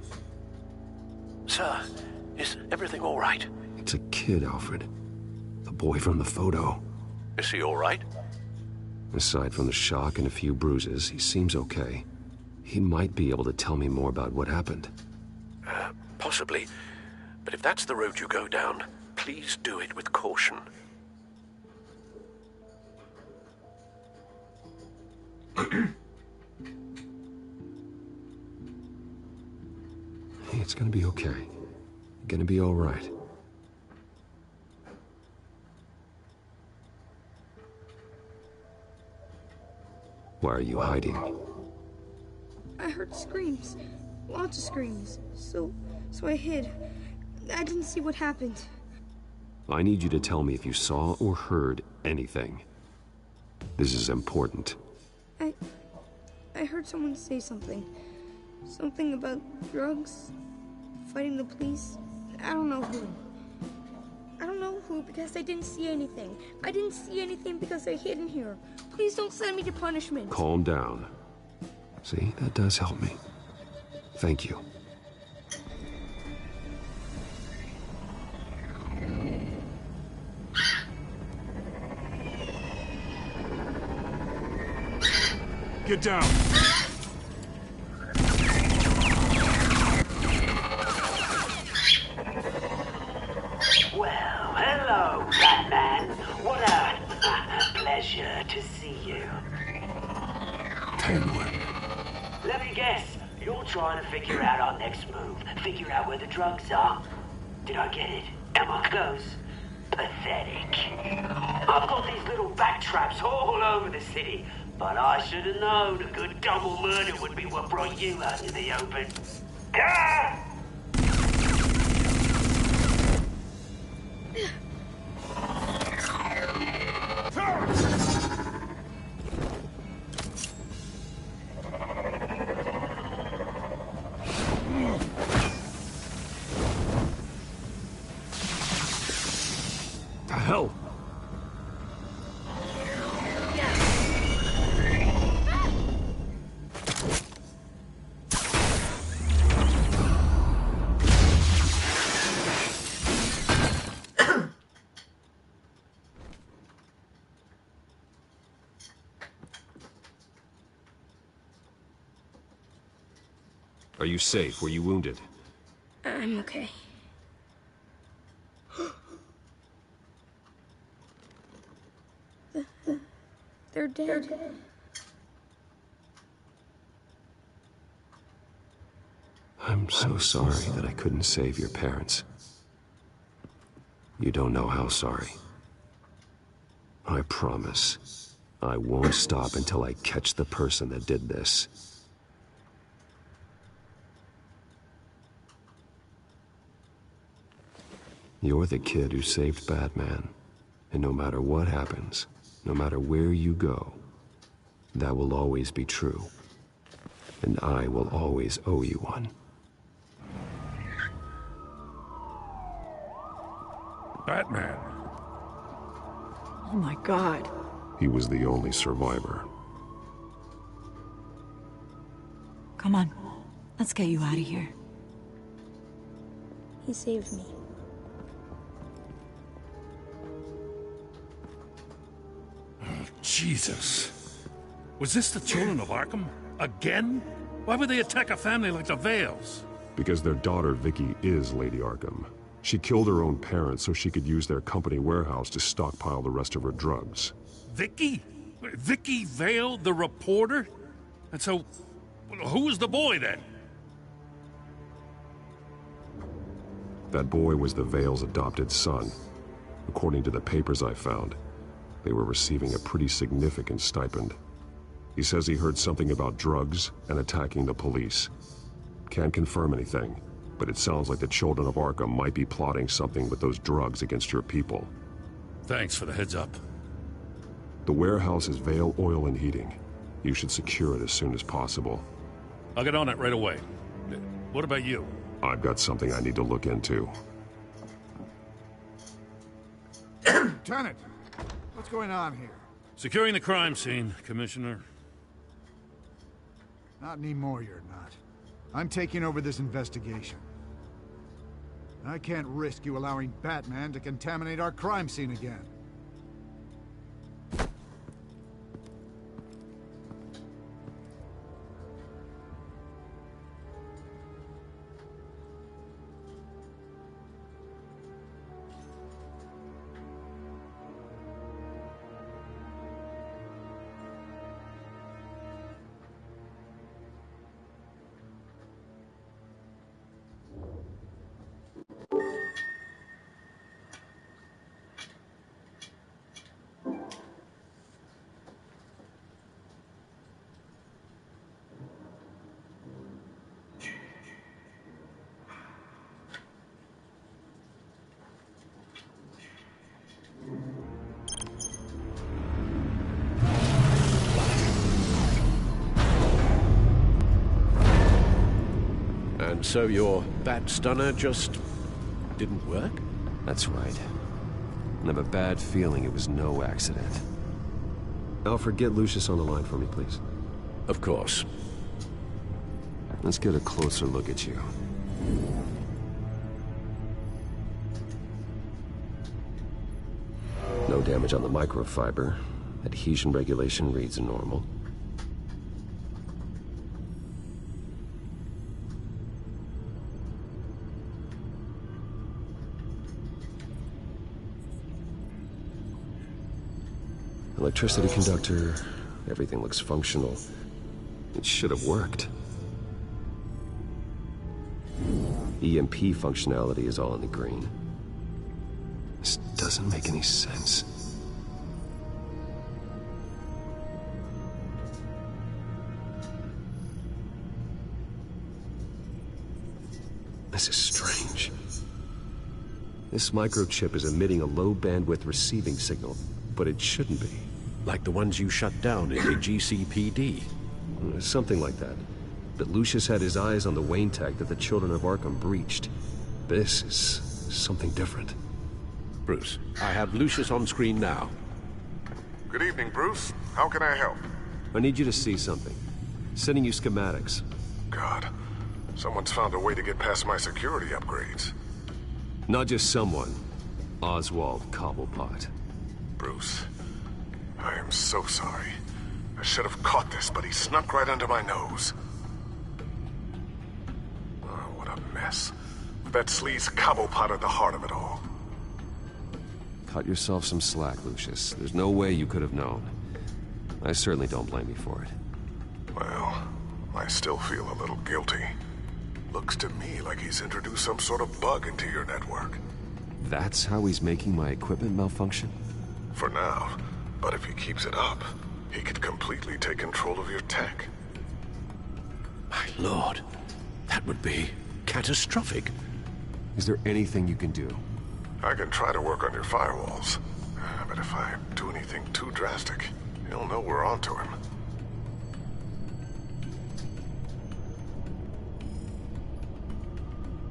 Sir, is everything all right? It's a kid, Alfred. The boy from the photo. Is he all right? Aside from the shock and a few bruises, he seems okay. He might be able to tell me more about what happened. Possibly. But if that's the road you go down, please do it with caution. Hey, it's gonna be okay. You're gonna be all right. Why are you hiding? I heard screams. Lots of screams. So I hid. I didn't see what happened. I need you to tell me if you saw or heard anything. This is important. I heard someone say something. Something about drugs, fighting the police. I don't know who. I don't know who because I didn't see anything. I didn't see anything because I hid in here. Please don't send me to punishment. Calm down. See, that does help me. Thank you. Get down! Well, hello, Batman. What a pleasure to see you. Penguin. Let me guess. You're trying to figure out our next move. Figure out where the drugs are. Did I get it? Am I close? Pathetic. I've got these little bat traps all over the city. But I should have known a good double murder would be what brought you out in the open. Ah! The hell? Are you safe? Were you wounded? I'm okay. They're dead. I'm so sorry that I couldn't save your parents. You don't know how sorry. I promise, I won't stop until I catch the person that did this. You're the kid who saved Batman, and no matter what happens, no matter where you go, that will always be true. And I will always owe you one. Batman. Oh my God. He was the only survivor. Come on, let's get you out of here. He saved me. Jesus. Was this the children of Arkham? Again? Why would they attack a family like the Vales? Because their daughter, Vicky, is Lady Arkham. She killed her own parents so she could use their company warehouse to stockpile the rest of her drugs. Vicky? Vicky Vale, the reporter? And so, who was the boy then? That boy was the Vale's adopted son. According to the papers I found, they were receiving a pretty significant stipend. He says he heard something about drugs and attacking the police. Can't confirm anything, but it sounds like the children of Arkham might be plotting something with those drugs against your people. Thanks for the heads up. The warehouse is Vale Oil and Heating. You should secure it as soon as possible. I'll get on it right away. What about you? I've got something I need to look into. Lieutenant, what's going on here? Securing the crime scene, Commissioner. Not anymore, you're not. I'm taking over this investigation. I can't risk you allowing Batman to contaminate our crime scene again. And so your bat stunner just didn't work? That's right. And I have a bad feeling it was no accident. Alfred, get Lucius on the line for me, please. Of course. Let's get a closer look at you. No damage on the microfiber. Adhesion regulation reads normal. Electricity conductor, everything looks functional. It should have worked. EMP functionality is all in the green. This doesn't make any sense. This is strange. This microchip is emitting a low-bandwidth receiving signal, but it shouldn't be. Like the ones you shut down in the GCPD. Something like that. But Lucius had his eyes on the Wayne tech that the Children of Arkham breached. This is something different. Bruce, I have Lucius on screen now. Good evening, Bruce. How can I help? I need you to see something. Sending you schematics. God, someone's found a way to get past my security upgrades. Not just someone. Oswald Cobblepot. Bruce, I am so sorry. I should have caught this, but he snuck right under my nose. Oh, what a mess. That sleaze Cobblepot at the heart of it all. Cut yourself some slack, Lucius. There's no way you could have known. I certainly don't blame you for it. Well, I still feel a little guilty. Looks to me like he's introduced some sort of bug into your network. That's how he's making my equipment malfunction? For now. But if he keeps it up, he could completely take control of your tech. My lord, that would be catastrophic. Is there anything you can do? I can try to work on your firewalls. But if I do anything too drastic, he'll know we're onto him.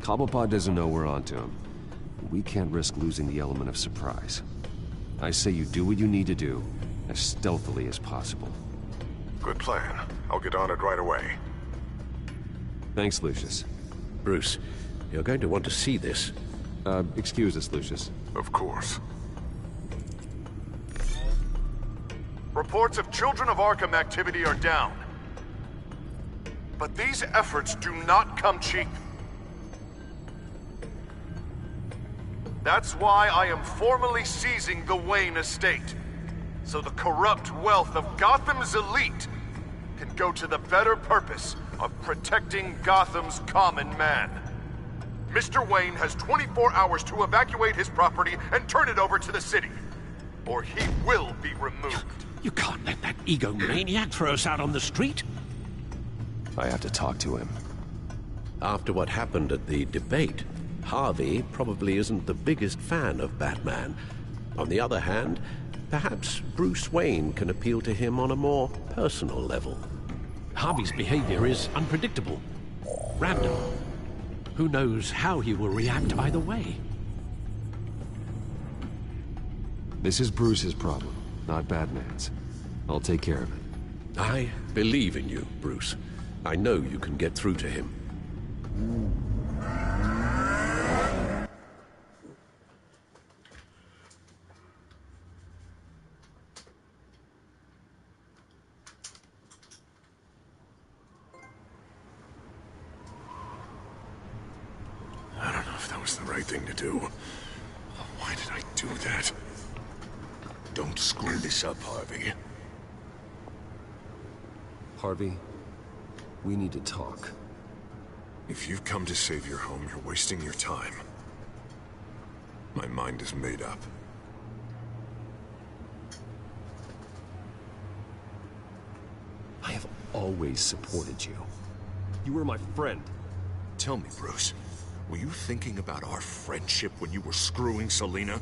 Cobblepot doesn't know we're onto him. We can't risk losing the element of surprise. I say you do what you need to do, as stealthily as possible. Good plan. I'll get on it right away. Thanks, Lucius. Bruce, you're going to want to see this. Excuse us, Lucius. Of course. Reports of Children of Arkham activity are down. But these efforts do not come cheap. That's why I am formally seizing the Wayne estate, so the corrupt wealth of Gotham's elite can go to the better purpose of protecting Gotham's common man. Mr. Wayne has 24 hours to evacuate his property and turn it over to the city, or he will be removed. You can't let that egomaniac throw us out on the street. I have to talk to him. After what happened at the debate, Harvey probably isn't the biggest fan of Batman. On the other hand, perhaps Bruce Wayne can appeal to him on a more personal level. Harvey's behavior is unpredictable, random. Who knows how he will react either way? This is Bruce's problem, not Batman's. I'll take care of it. I believe in you, Bruce. I know you can get through to him. I don't know if that was the right thing to do. Why did I do that? Don't screw this up, Harvey. Harvey, we need to talk. If you've come to save your home, you're wasting your time. My mind is made up. I have always supported you. You were my friend. Tell me, Bruce, were you thinking about our friendship when you were screwing Selina?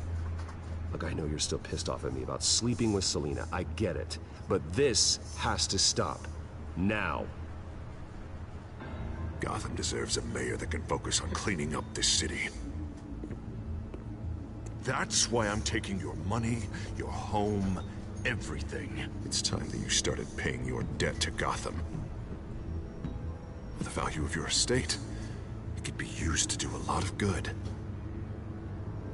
Look, I know you're still pissed off at me about sleeping with Selina. I get it. But this has to stop. Now. Gotham deserves a mayor that can focus on cleaning up this city. That's why I'm taking your money, your home, everything. It's time that you started paying your debt to Gotham. For the value of your estate, it could be used to do a lot of good.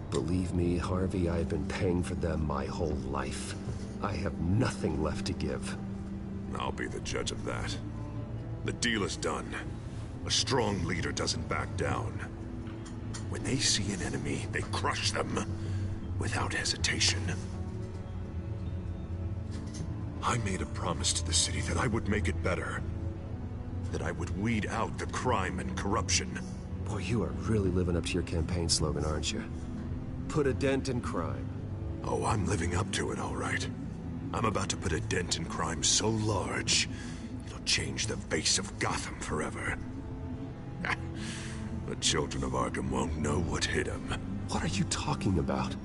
Believe me, Harvey, I've been paying for them my whole life. I have nothing left to give. I'll be the judge of that. The deal is done. A strong leader doesn't back down. When they see an enemy, they crush them without hesitation. I made a promise to the city that I would make it better. That I would weed out the crime and corruption. Boy, you are really living up to your campaign slogan, aren't you? Put a dent in crime. Oh, I'm living up to it, all right. I'm about to put a dent in crime so large, it'll change the face of Gotham forever. The children of Arkham won't know what hit them. What are you talking about?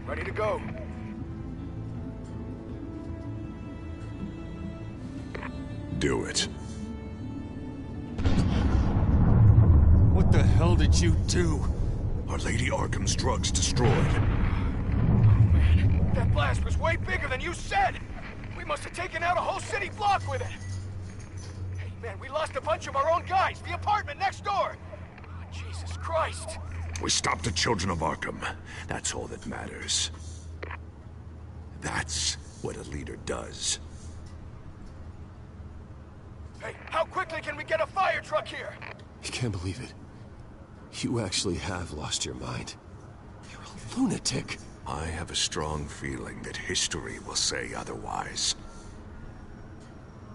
Ready to go. Do it. What the hell did you do? Our Lady Arkham's drugs destroyed. That blast was way bigger than you said! We must have taken out a whole city block with it! Hey, man, we lost a bunch of our own guys! The apartment next door! Oh, Jesus Christ! We stopped the children of Arkham. That's all that matters. That's what a leader does. Hey, how quickly can we get a fire truck here? I can't believe it. You actually have lost your mind. You're a lunatic. I have a strong feeling that history will say otherwise.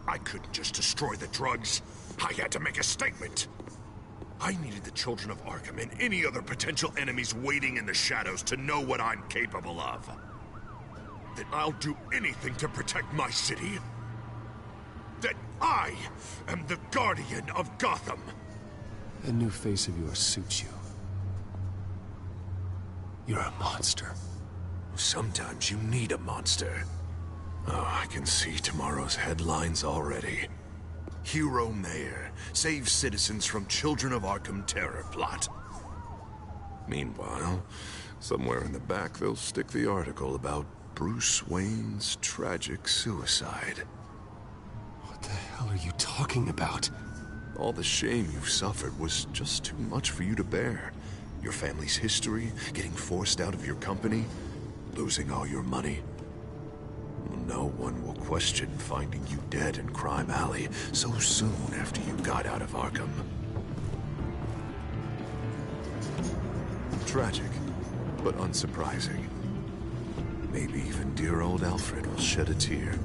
I couldn't just destroy the drugs. I had to make a statement. I needed the children of Arkham and any other potential enemies waiting in the shadows to know what I'm capable of. That I'll do anything to protect my city. That I am the guardian of Gotham. The new face of yours suits you. You're a monster. Sometimes you need a monster. Oh, I can see tomorrow's headlines already. Hero Mayor saves citizens from Children of Arkham terror plot. Meanwhile, somewhere in the back they'll stick the article about Bruce Wayne's tragic suicide. What the hell are you talking about? All the shame you've suffered was just too much for you to bear. Your family's history, getting forced out of your company, losing all your money. No one will question finding you dead in Crime Alley so soon after you got out of Arkham. Tragic, but unsurprising. Maybe even dear old Alfred will shed a tear.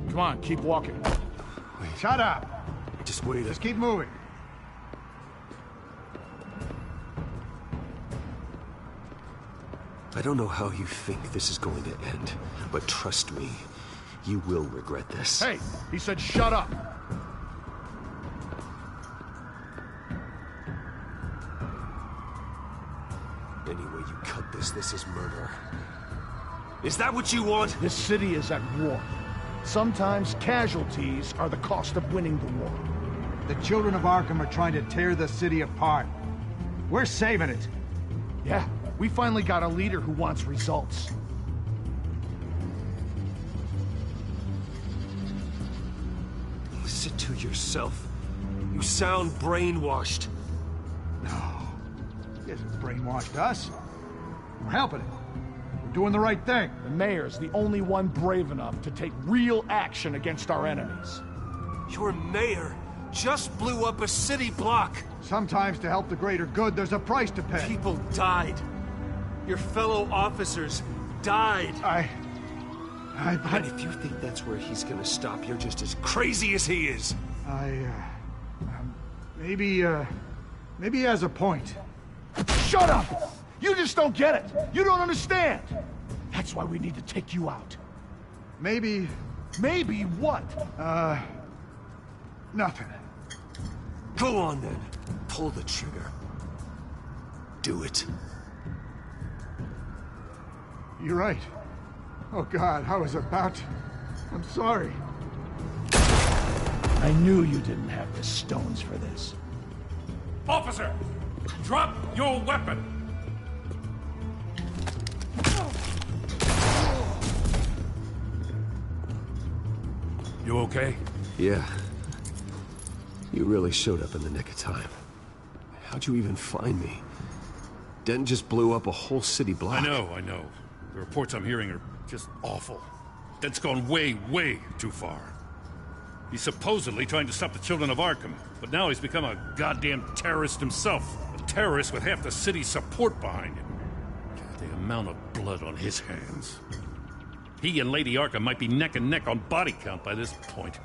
Come on, keep walking. Wait. Shut up! Just wait. Just keep moving. I don't know how you think this is going to end, but trust me, you will regret this. Hey, he said shut up! Any way you cut this, this is murder. Is that what you want? This city is at war. Sometimes casualties are the cost of winning the war. The children of Arkham are trying to tear the city apart. We're saving it. Yeah, we finally got a leader who wants results. Listen to yourself. You sound brainwashed. No. He hasn't brainwashed us. We're helping him. We're doing the right thing. The mayor's the only one brave enough to take real action against our enemies. Your mayor just blew up a city block. Sometimes to help the greater good, there's a price to pay. People died. Your fellow officers died. And if you think that's where he's gonna stop, you're just as crazy as he is. Maybe he has a point. Shut up! You just don't get it. You don't understand. That's why we need to take you out. Maybe Maybe what? Nothing. Go on then. Pull the trigger. Do it. You're right. Oh God, I was about to... I'm sorry. I knew you didn't have the stones for this. Officer! Drop your weapon! You okay? Yeah. You really showed up in the nick of time. How'd you even find me? Den just blew up a whole city block. I know. The reports I'm hearing are just awful. Den's gone way, way too far. He's supposedly trying to stop the children of Arkham, but now he's become a goddamn terrorist himself. A terrorist with half the city's support behind him. God, the amount of blood on his hands. He and Lady Arkham might be neck and neck on body count by this point.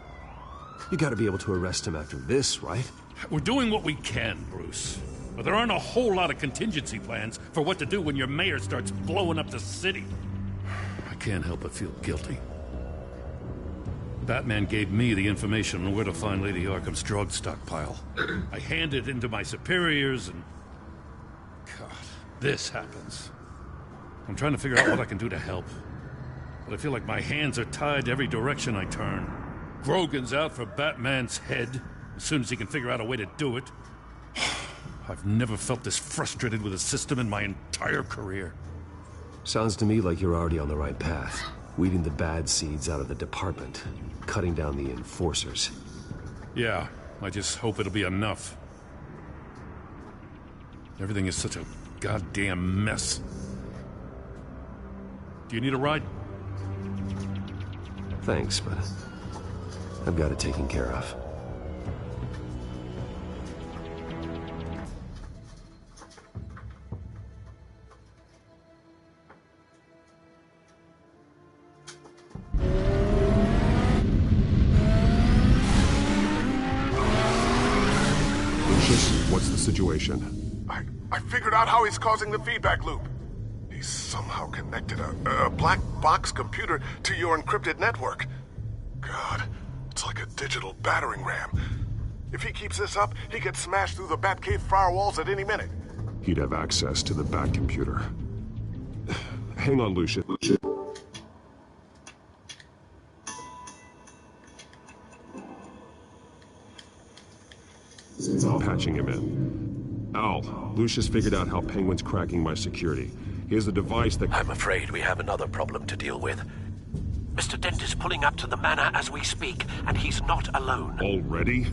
You gotta be able to arrest him after this, right? We're doing what we can, Bruce. But there aren't a whole lot of contingency plans for what to do when your mayor starts blowing up the city. I can't help but feel guilty. Batman gave me the information on where to find Lady Arkham's drug stockpile. I handed it into my superiors and... God, this happens. I'm trying to figure out what I can do to help. But I feel like my hands are tied every direction I turn. Grogan's out for Batman's head, as soon as he can figure out a way to do it. I've never felt this frustrated with a system in my entire career. Sounds to me like you're already on the right path. Weeding the bad seeds out of the department. Cutting down the enforcers. Yeah, I just hope it'll be enough. Everything is such a goddamn mess. Do you need a ride? Thanks, but I've got it taken care of. What's the situation? I figured out how he's causing the feedback loop. He's somehow connected a black box computer to your encrypted network. God, it's like a digital battering ram. If he keeps this up, he could smash through the Batcave firewalls at any minute. He'd have access to the Bat computer. Hang on, Lucius. I'm patching him in. Al, Lucius figured out how Penguin's cracking my security. He has a device that... I'm afraid we have another problem to deal with. Mr. Dent is pulling up to the manor as we speak, and he's not alone. Already?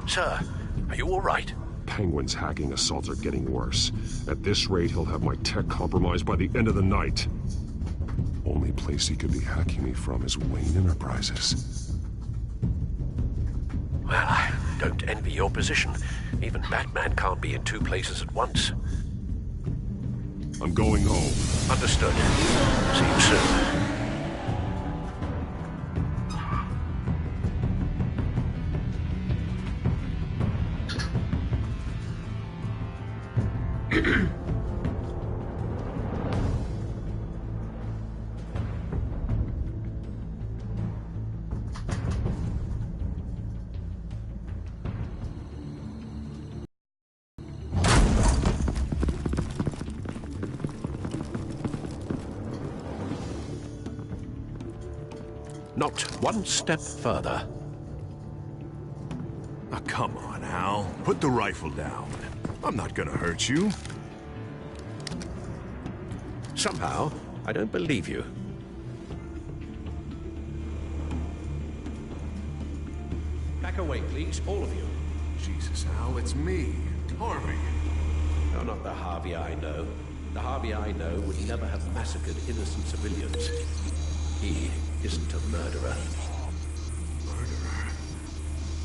Sir, are you all right? Penguin's hacking assaults are getting worse. At this rate, he'll have my tech compromised by the end of the night. Only place he could be hacking me from is Wayne Enterprises. Well, I don't envy your position. Even Batman can't be in two places at once. I'm going home. Understood. See you soon. Not one step further. Now, come on, Al. Put the rifle down. I'm not gonna hurt you. Somehow, I don't believe you. Back away, please, all of you. Jesus, Al, it's me, Harvey. No, not the Harvey I know. The Harvey I know would never have massacred innocent civilians. He isn't a murderer. Murderer?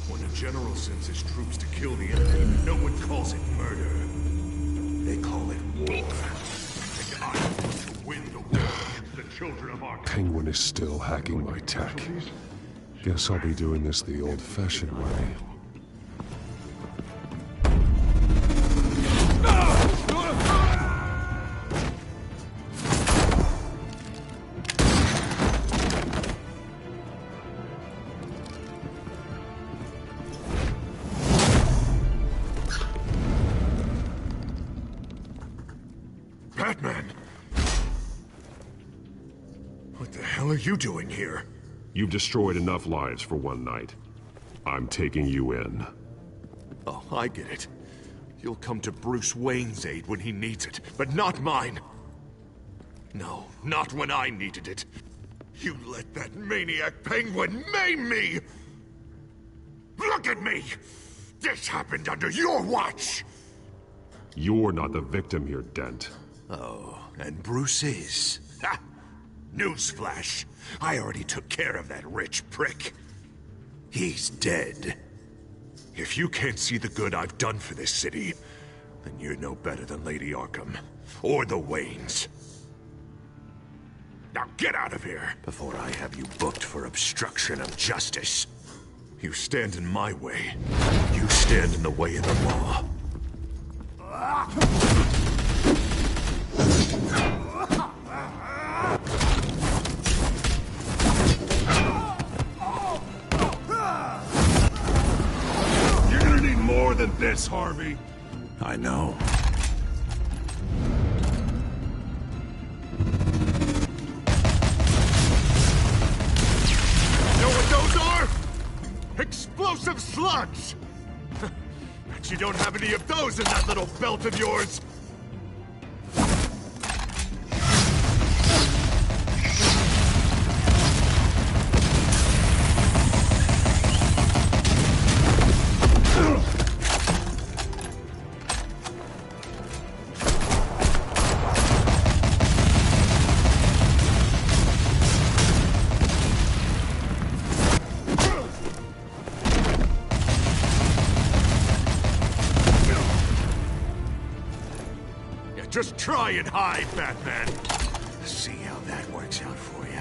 When a general sends his troops to kill the enemy, no one calls it murder. They call it war. And I want to win the war. The children of our... Penguin is still hacking my tech. Guess I'll be doing this the old-fashioned way. are you doing here? You've destroyed enough lives for one night. I'm taking you in. Oh, I get it. You'll come to Bruce Wayne's aid when he needs it, but not mine. No, not when I needed it. You let that maniac penguin maim me! Look at me! This happened under your watch! You're not the victim here, Dent. Oh, and Bruce is. Ha! Newsflash. I already took care of that rich prick. He's dead. If you can't see the good I've done for this city, then you're no better than Lady Arkham. Or the Waynes. Now get out of here, before I have you booked for obstruction of justice. You stand in my way. You stand in the way of the law. You're gonna need more than this, Harvey. I know. Know what those are? Explosive slugs! Bet you don't have any of those in that little belt of yours! Just try and hide, Batman. See how that works out for you.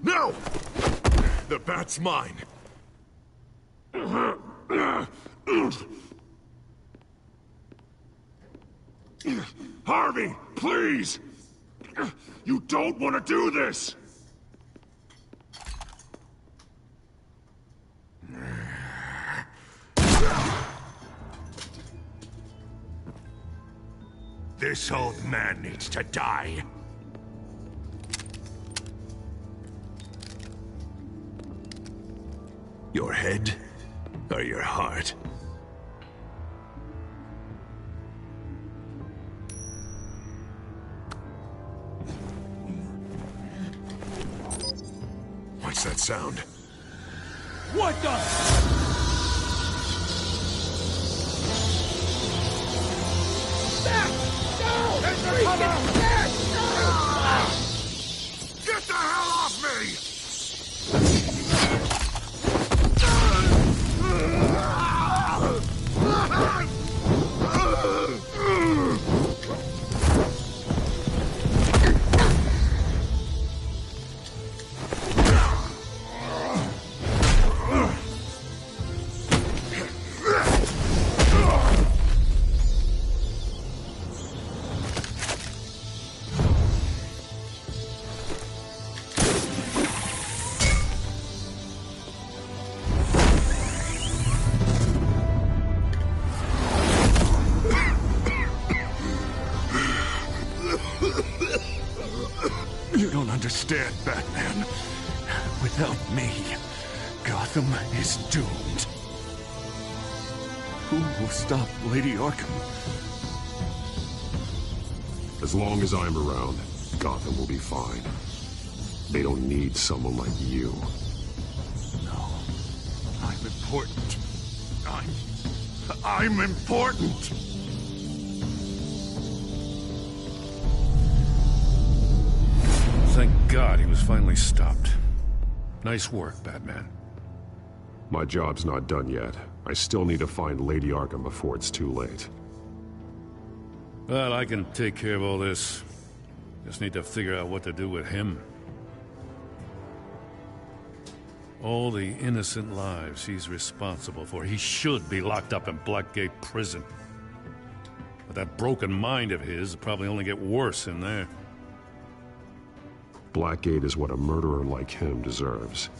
No! The bat's mine. Harvey, please! You don't want to do this! This old man needs to die. Your head or your heart? What's that sound? What the? Back! No! Freaking back! No! Get the hell off me! You don't understand, Batman. Without me, Gotham is doomed. Who will stop Lady Arkham? As long as I'm around, Gotham will be fine. They don't need someone like you. No. I'm important. I'm important! Thank God he was finally stopped. Nice work, Batman. My job's not done yet. I still need to find Lady Arkham before it's too late. Well, I can take care of all this. Just need to figure out what to do with him. All the innocent lives he's responsible for. He should be locked up in Blackgate Prison. But that broken mind of his will probably only get worse in there. Blackgate is what a murderer like him deserves.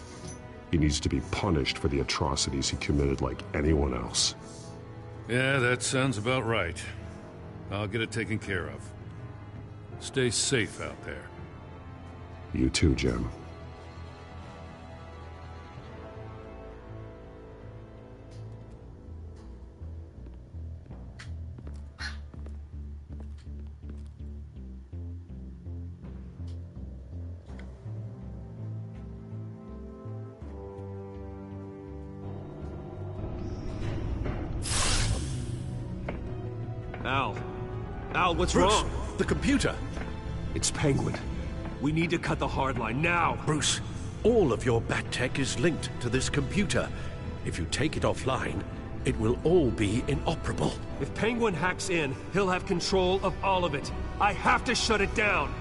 He needs to be punished for the atrocities he committed like anyone else. Yeah, that sounds about right. I'll get it taken care of. Stay safe out there. You too, Jim. Al, what's Bruce, wrong? The computer. It's Penguin. We need to cut the hard line now. Bruce, all of your bat tech is linked to this computer. If you take it offline, it will all be inoperable. If Penguin hacks in, he'll have control of all of it. I have to shut it down.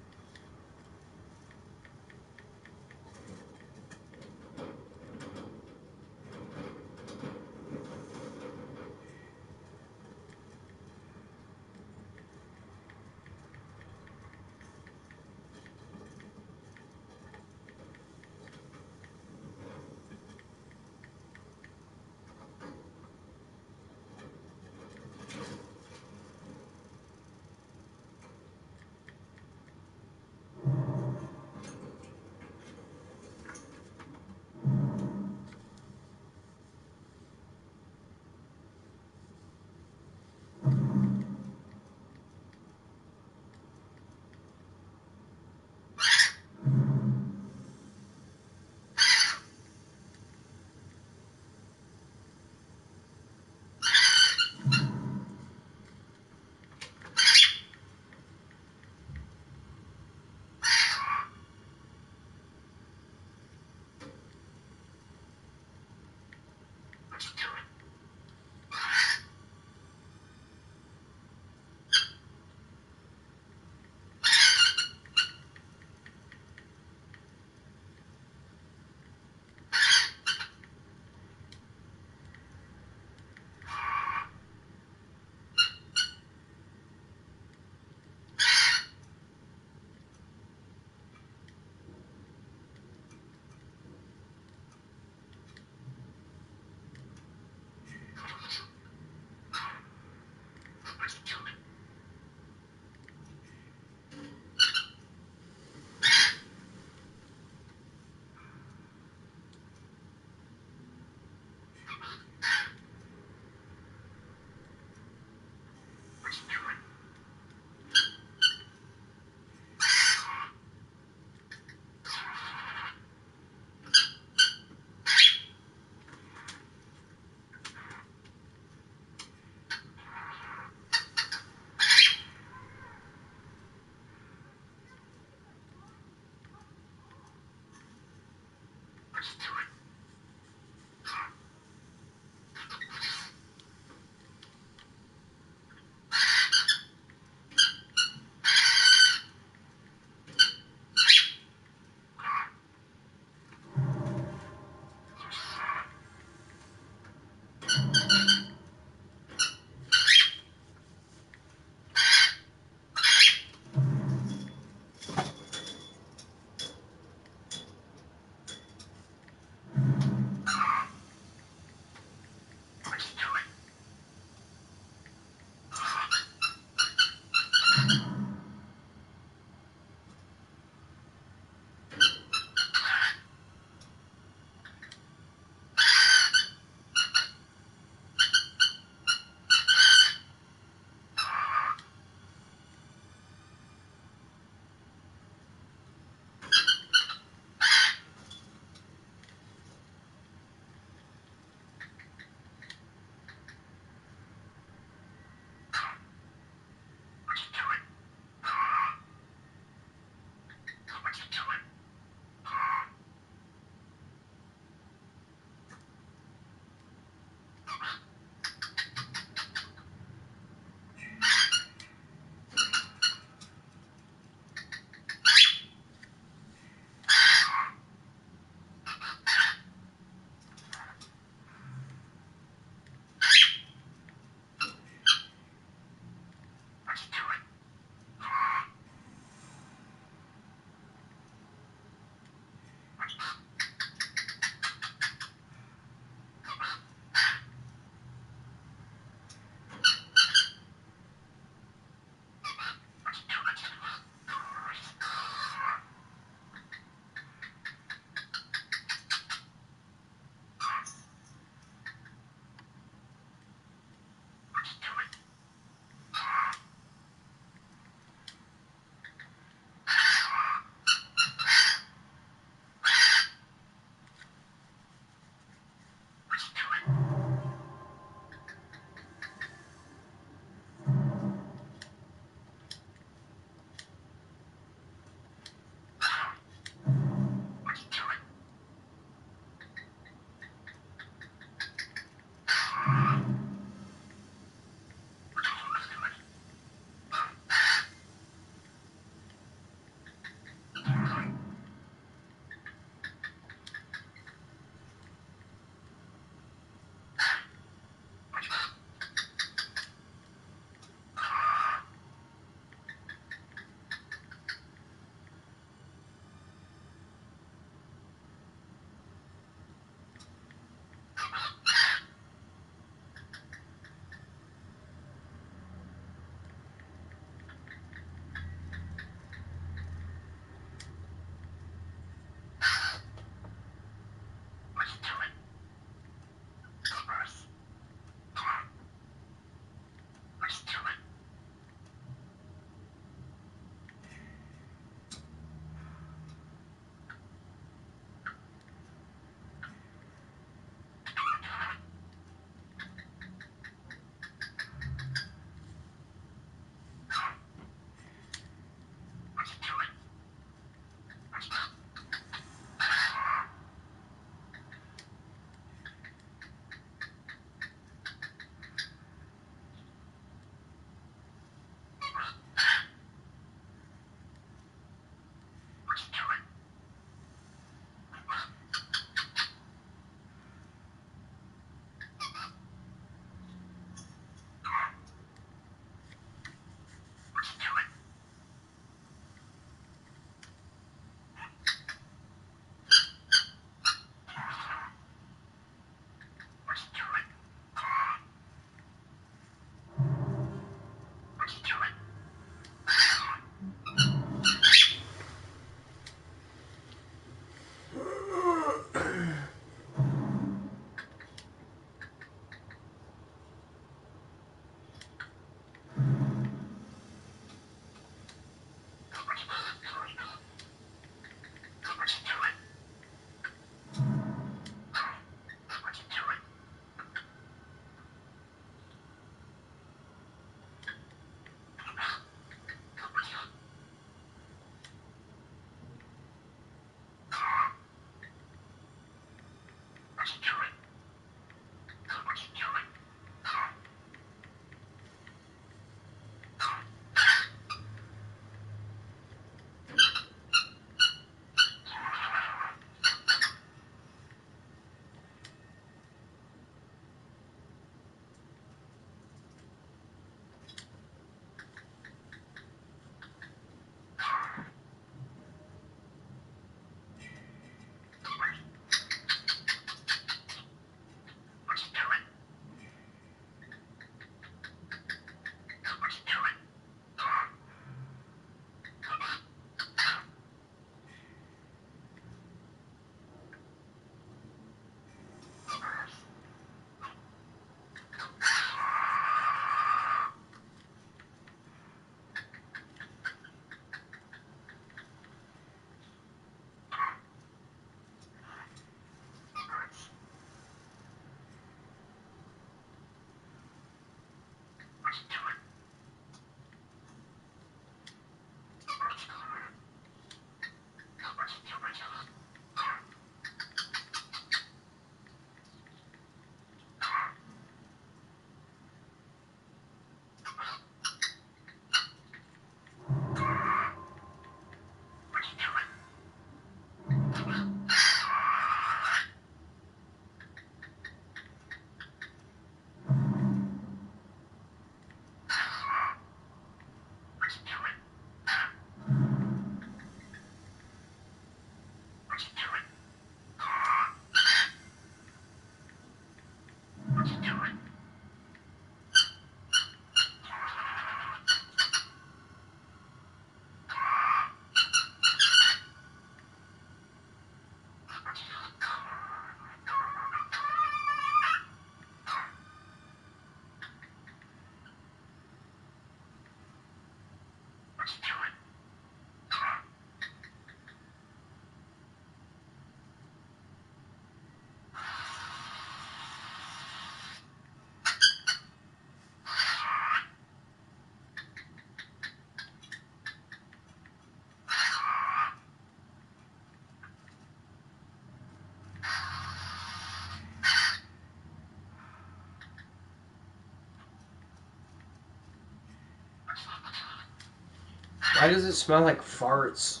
Why does it smell like farts?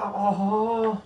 Oh.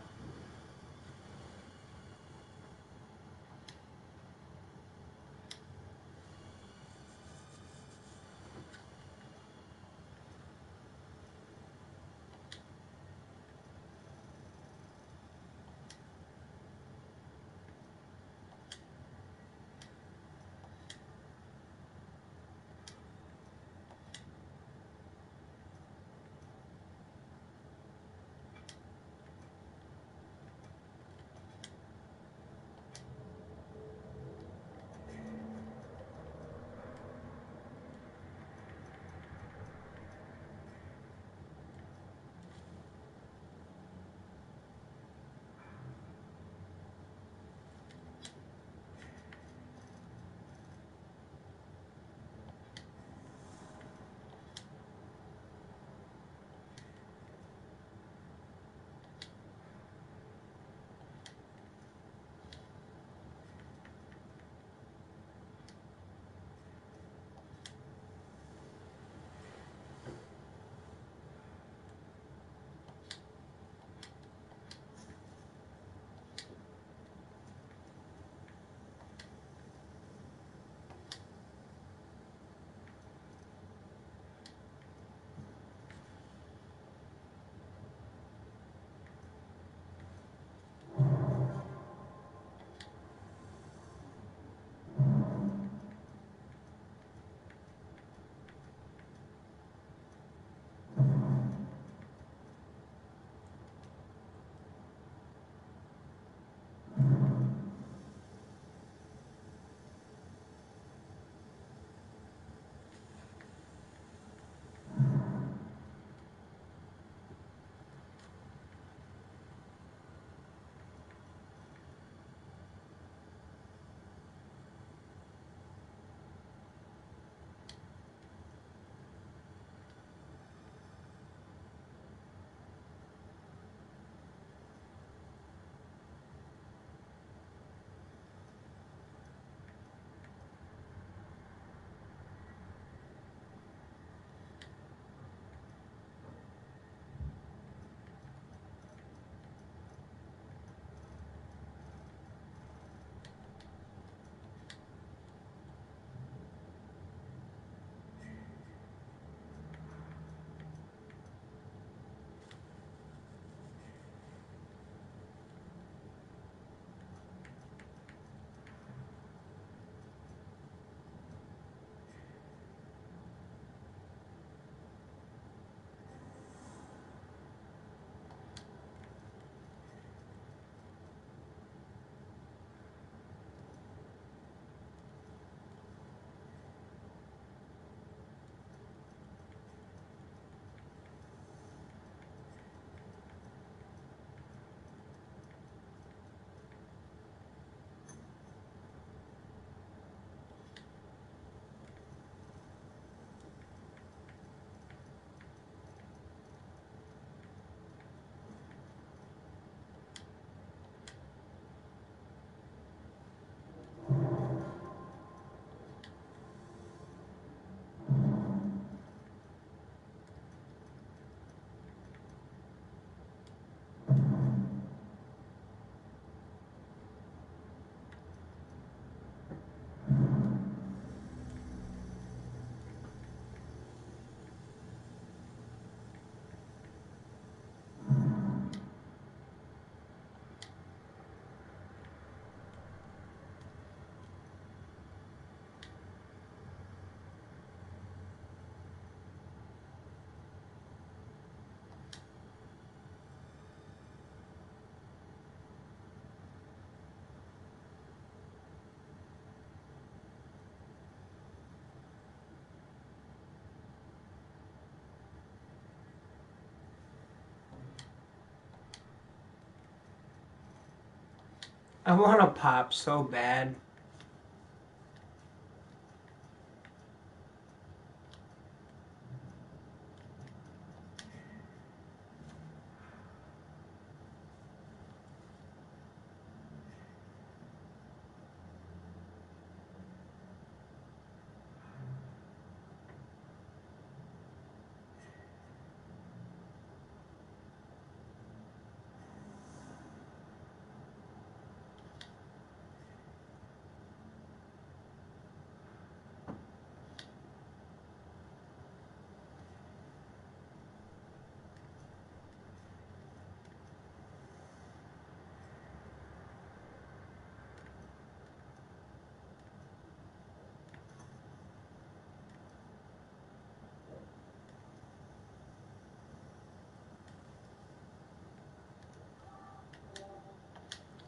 I want to pop so bad.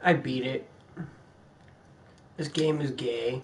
I beat it. This game is gay.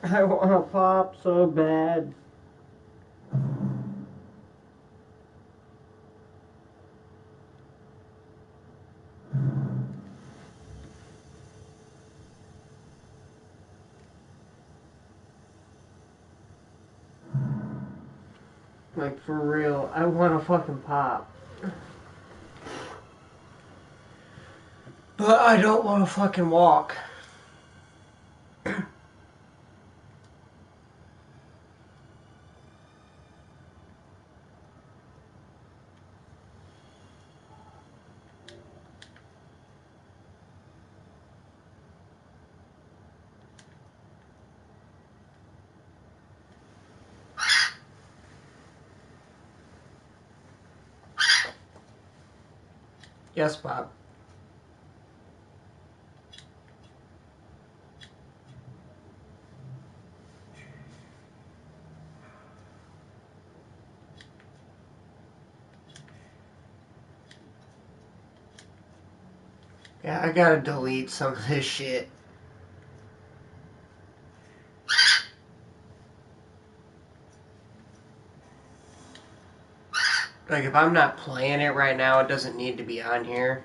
I want to pop so bad. Like, for real, I want to fucking pop. But I don't want to fucking walk. Yes, Bob. Yeah, I gotta delete some of this shit. Like, if I'm not playing it right now, it doesn't need to be on here.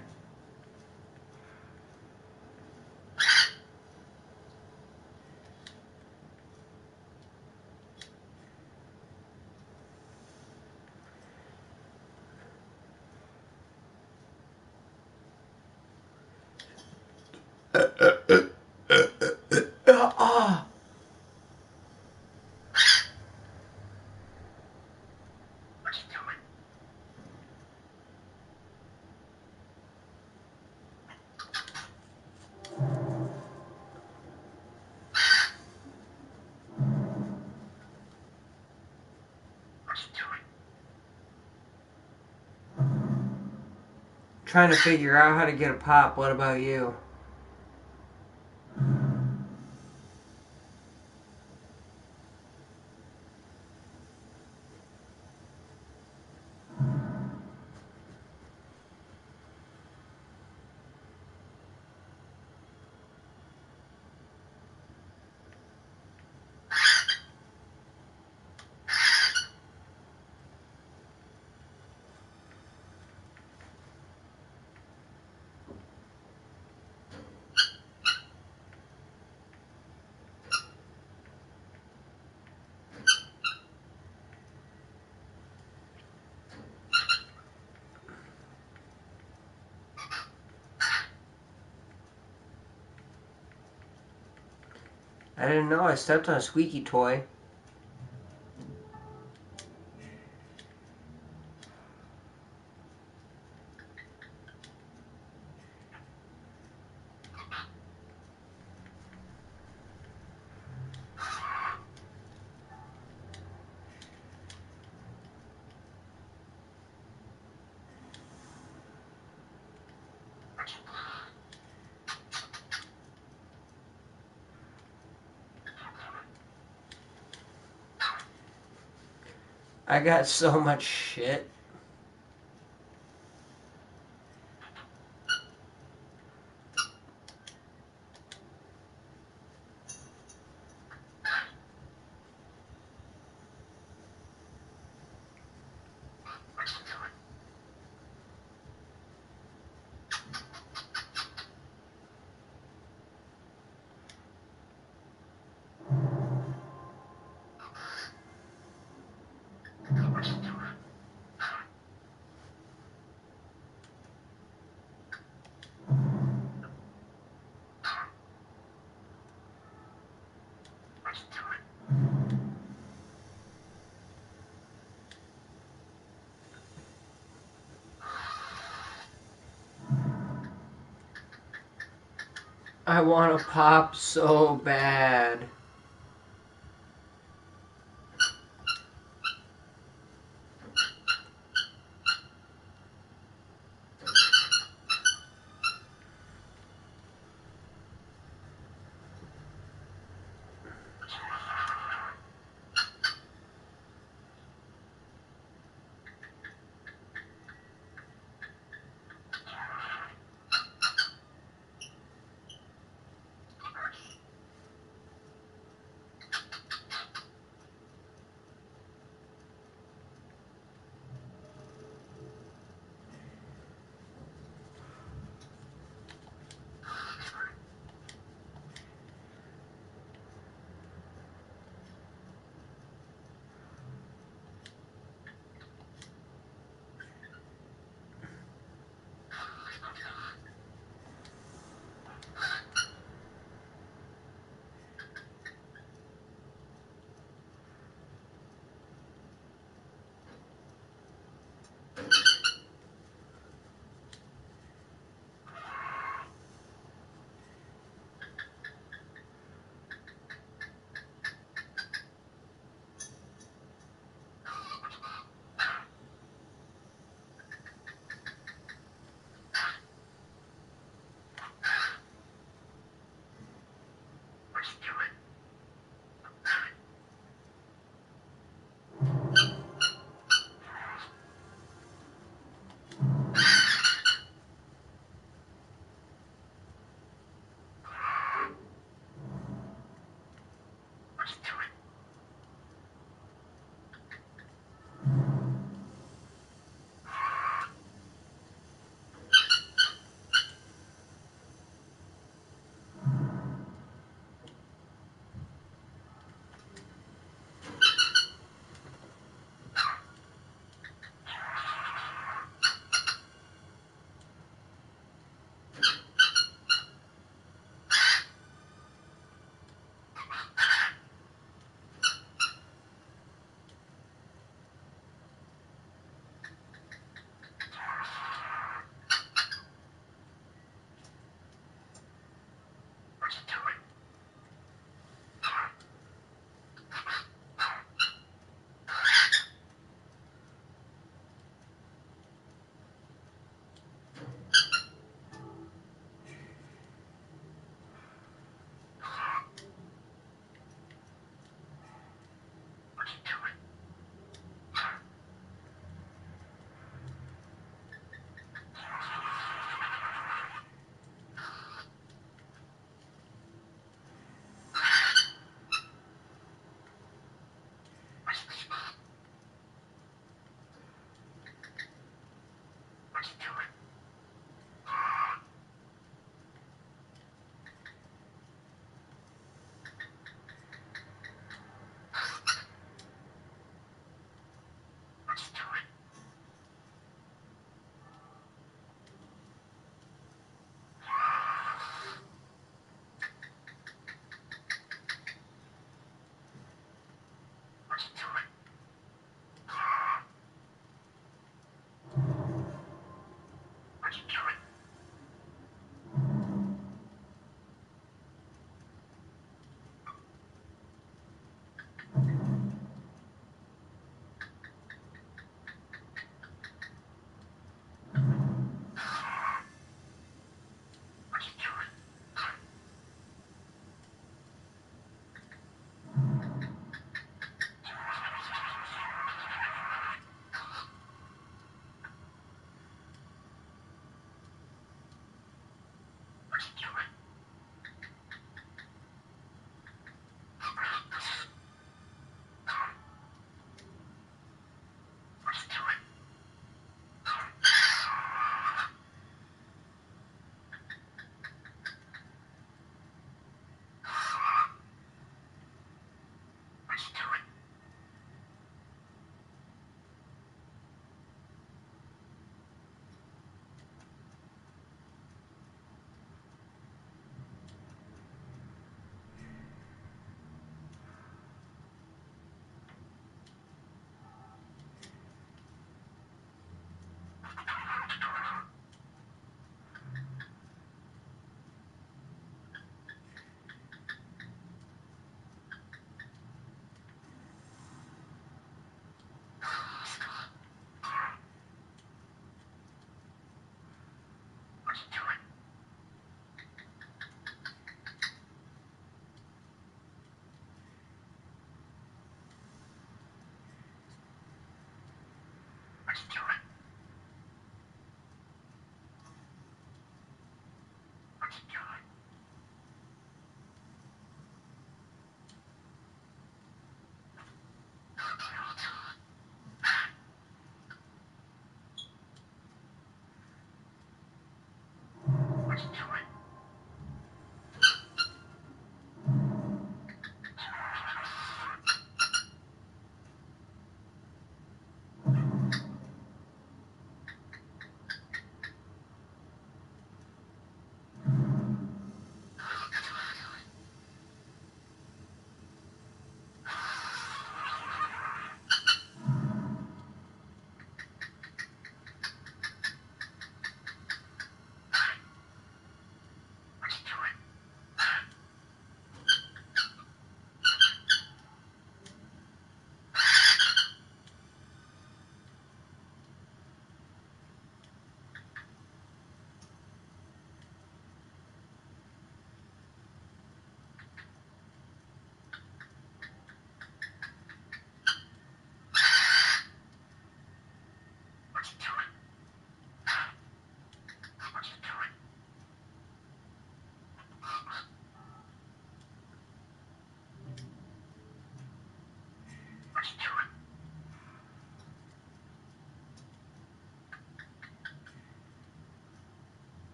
Trying to figure out how to get a pop. What about you? I didn't know I stepped on a squeaky toy. I got so much shit. I want to pop so bad.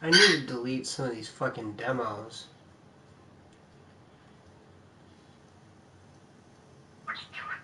I need to delete some of these fucking demos. Let's do it.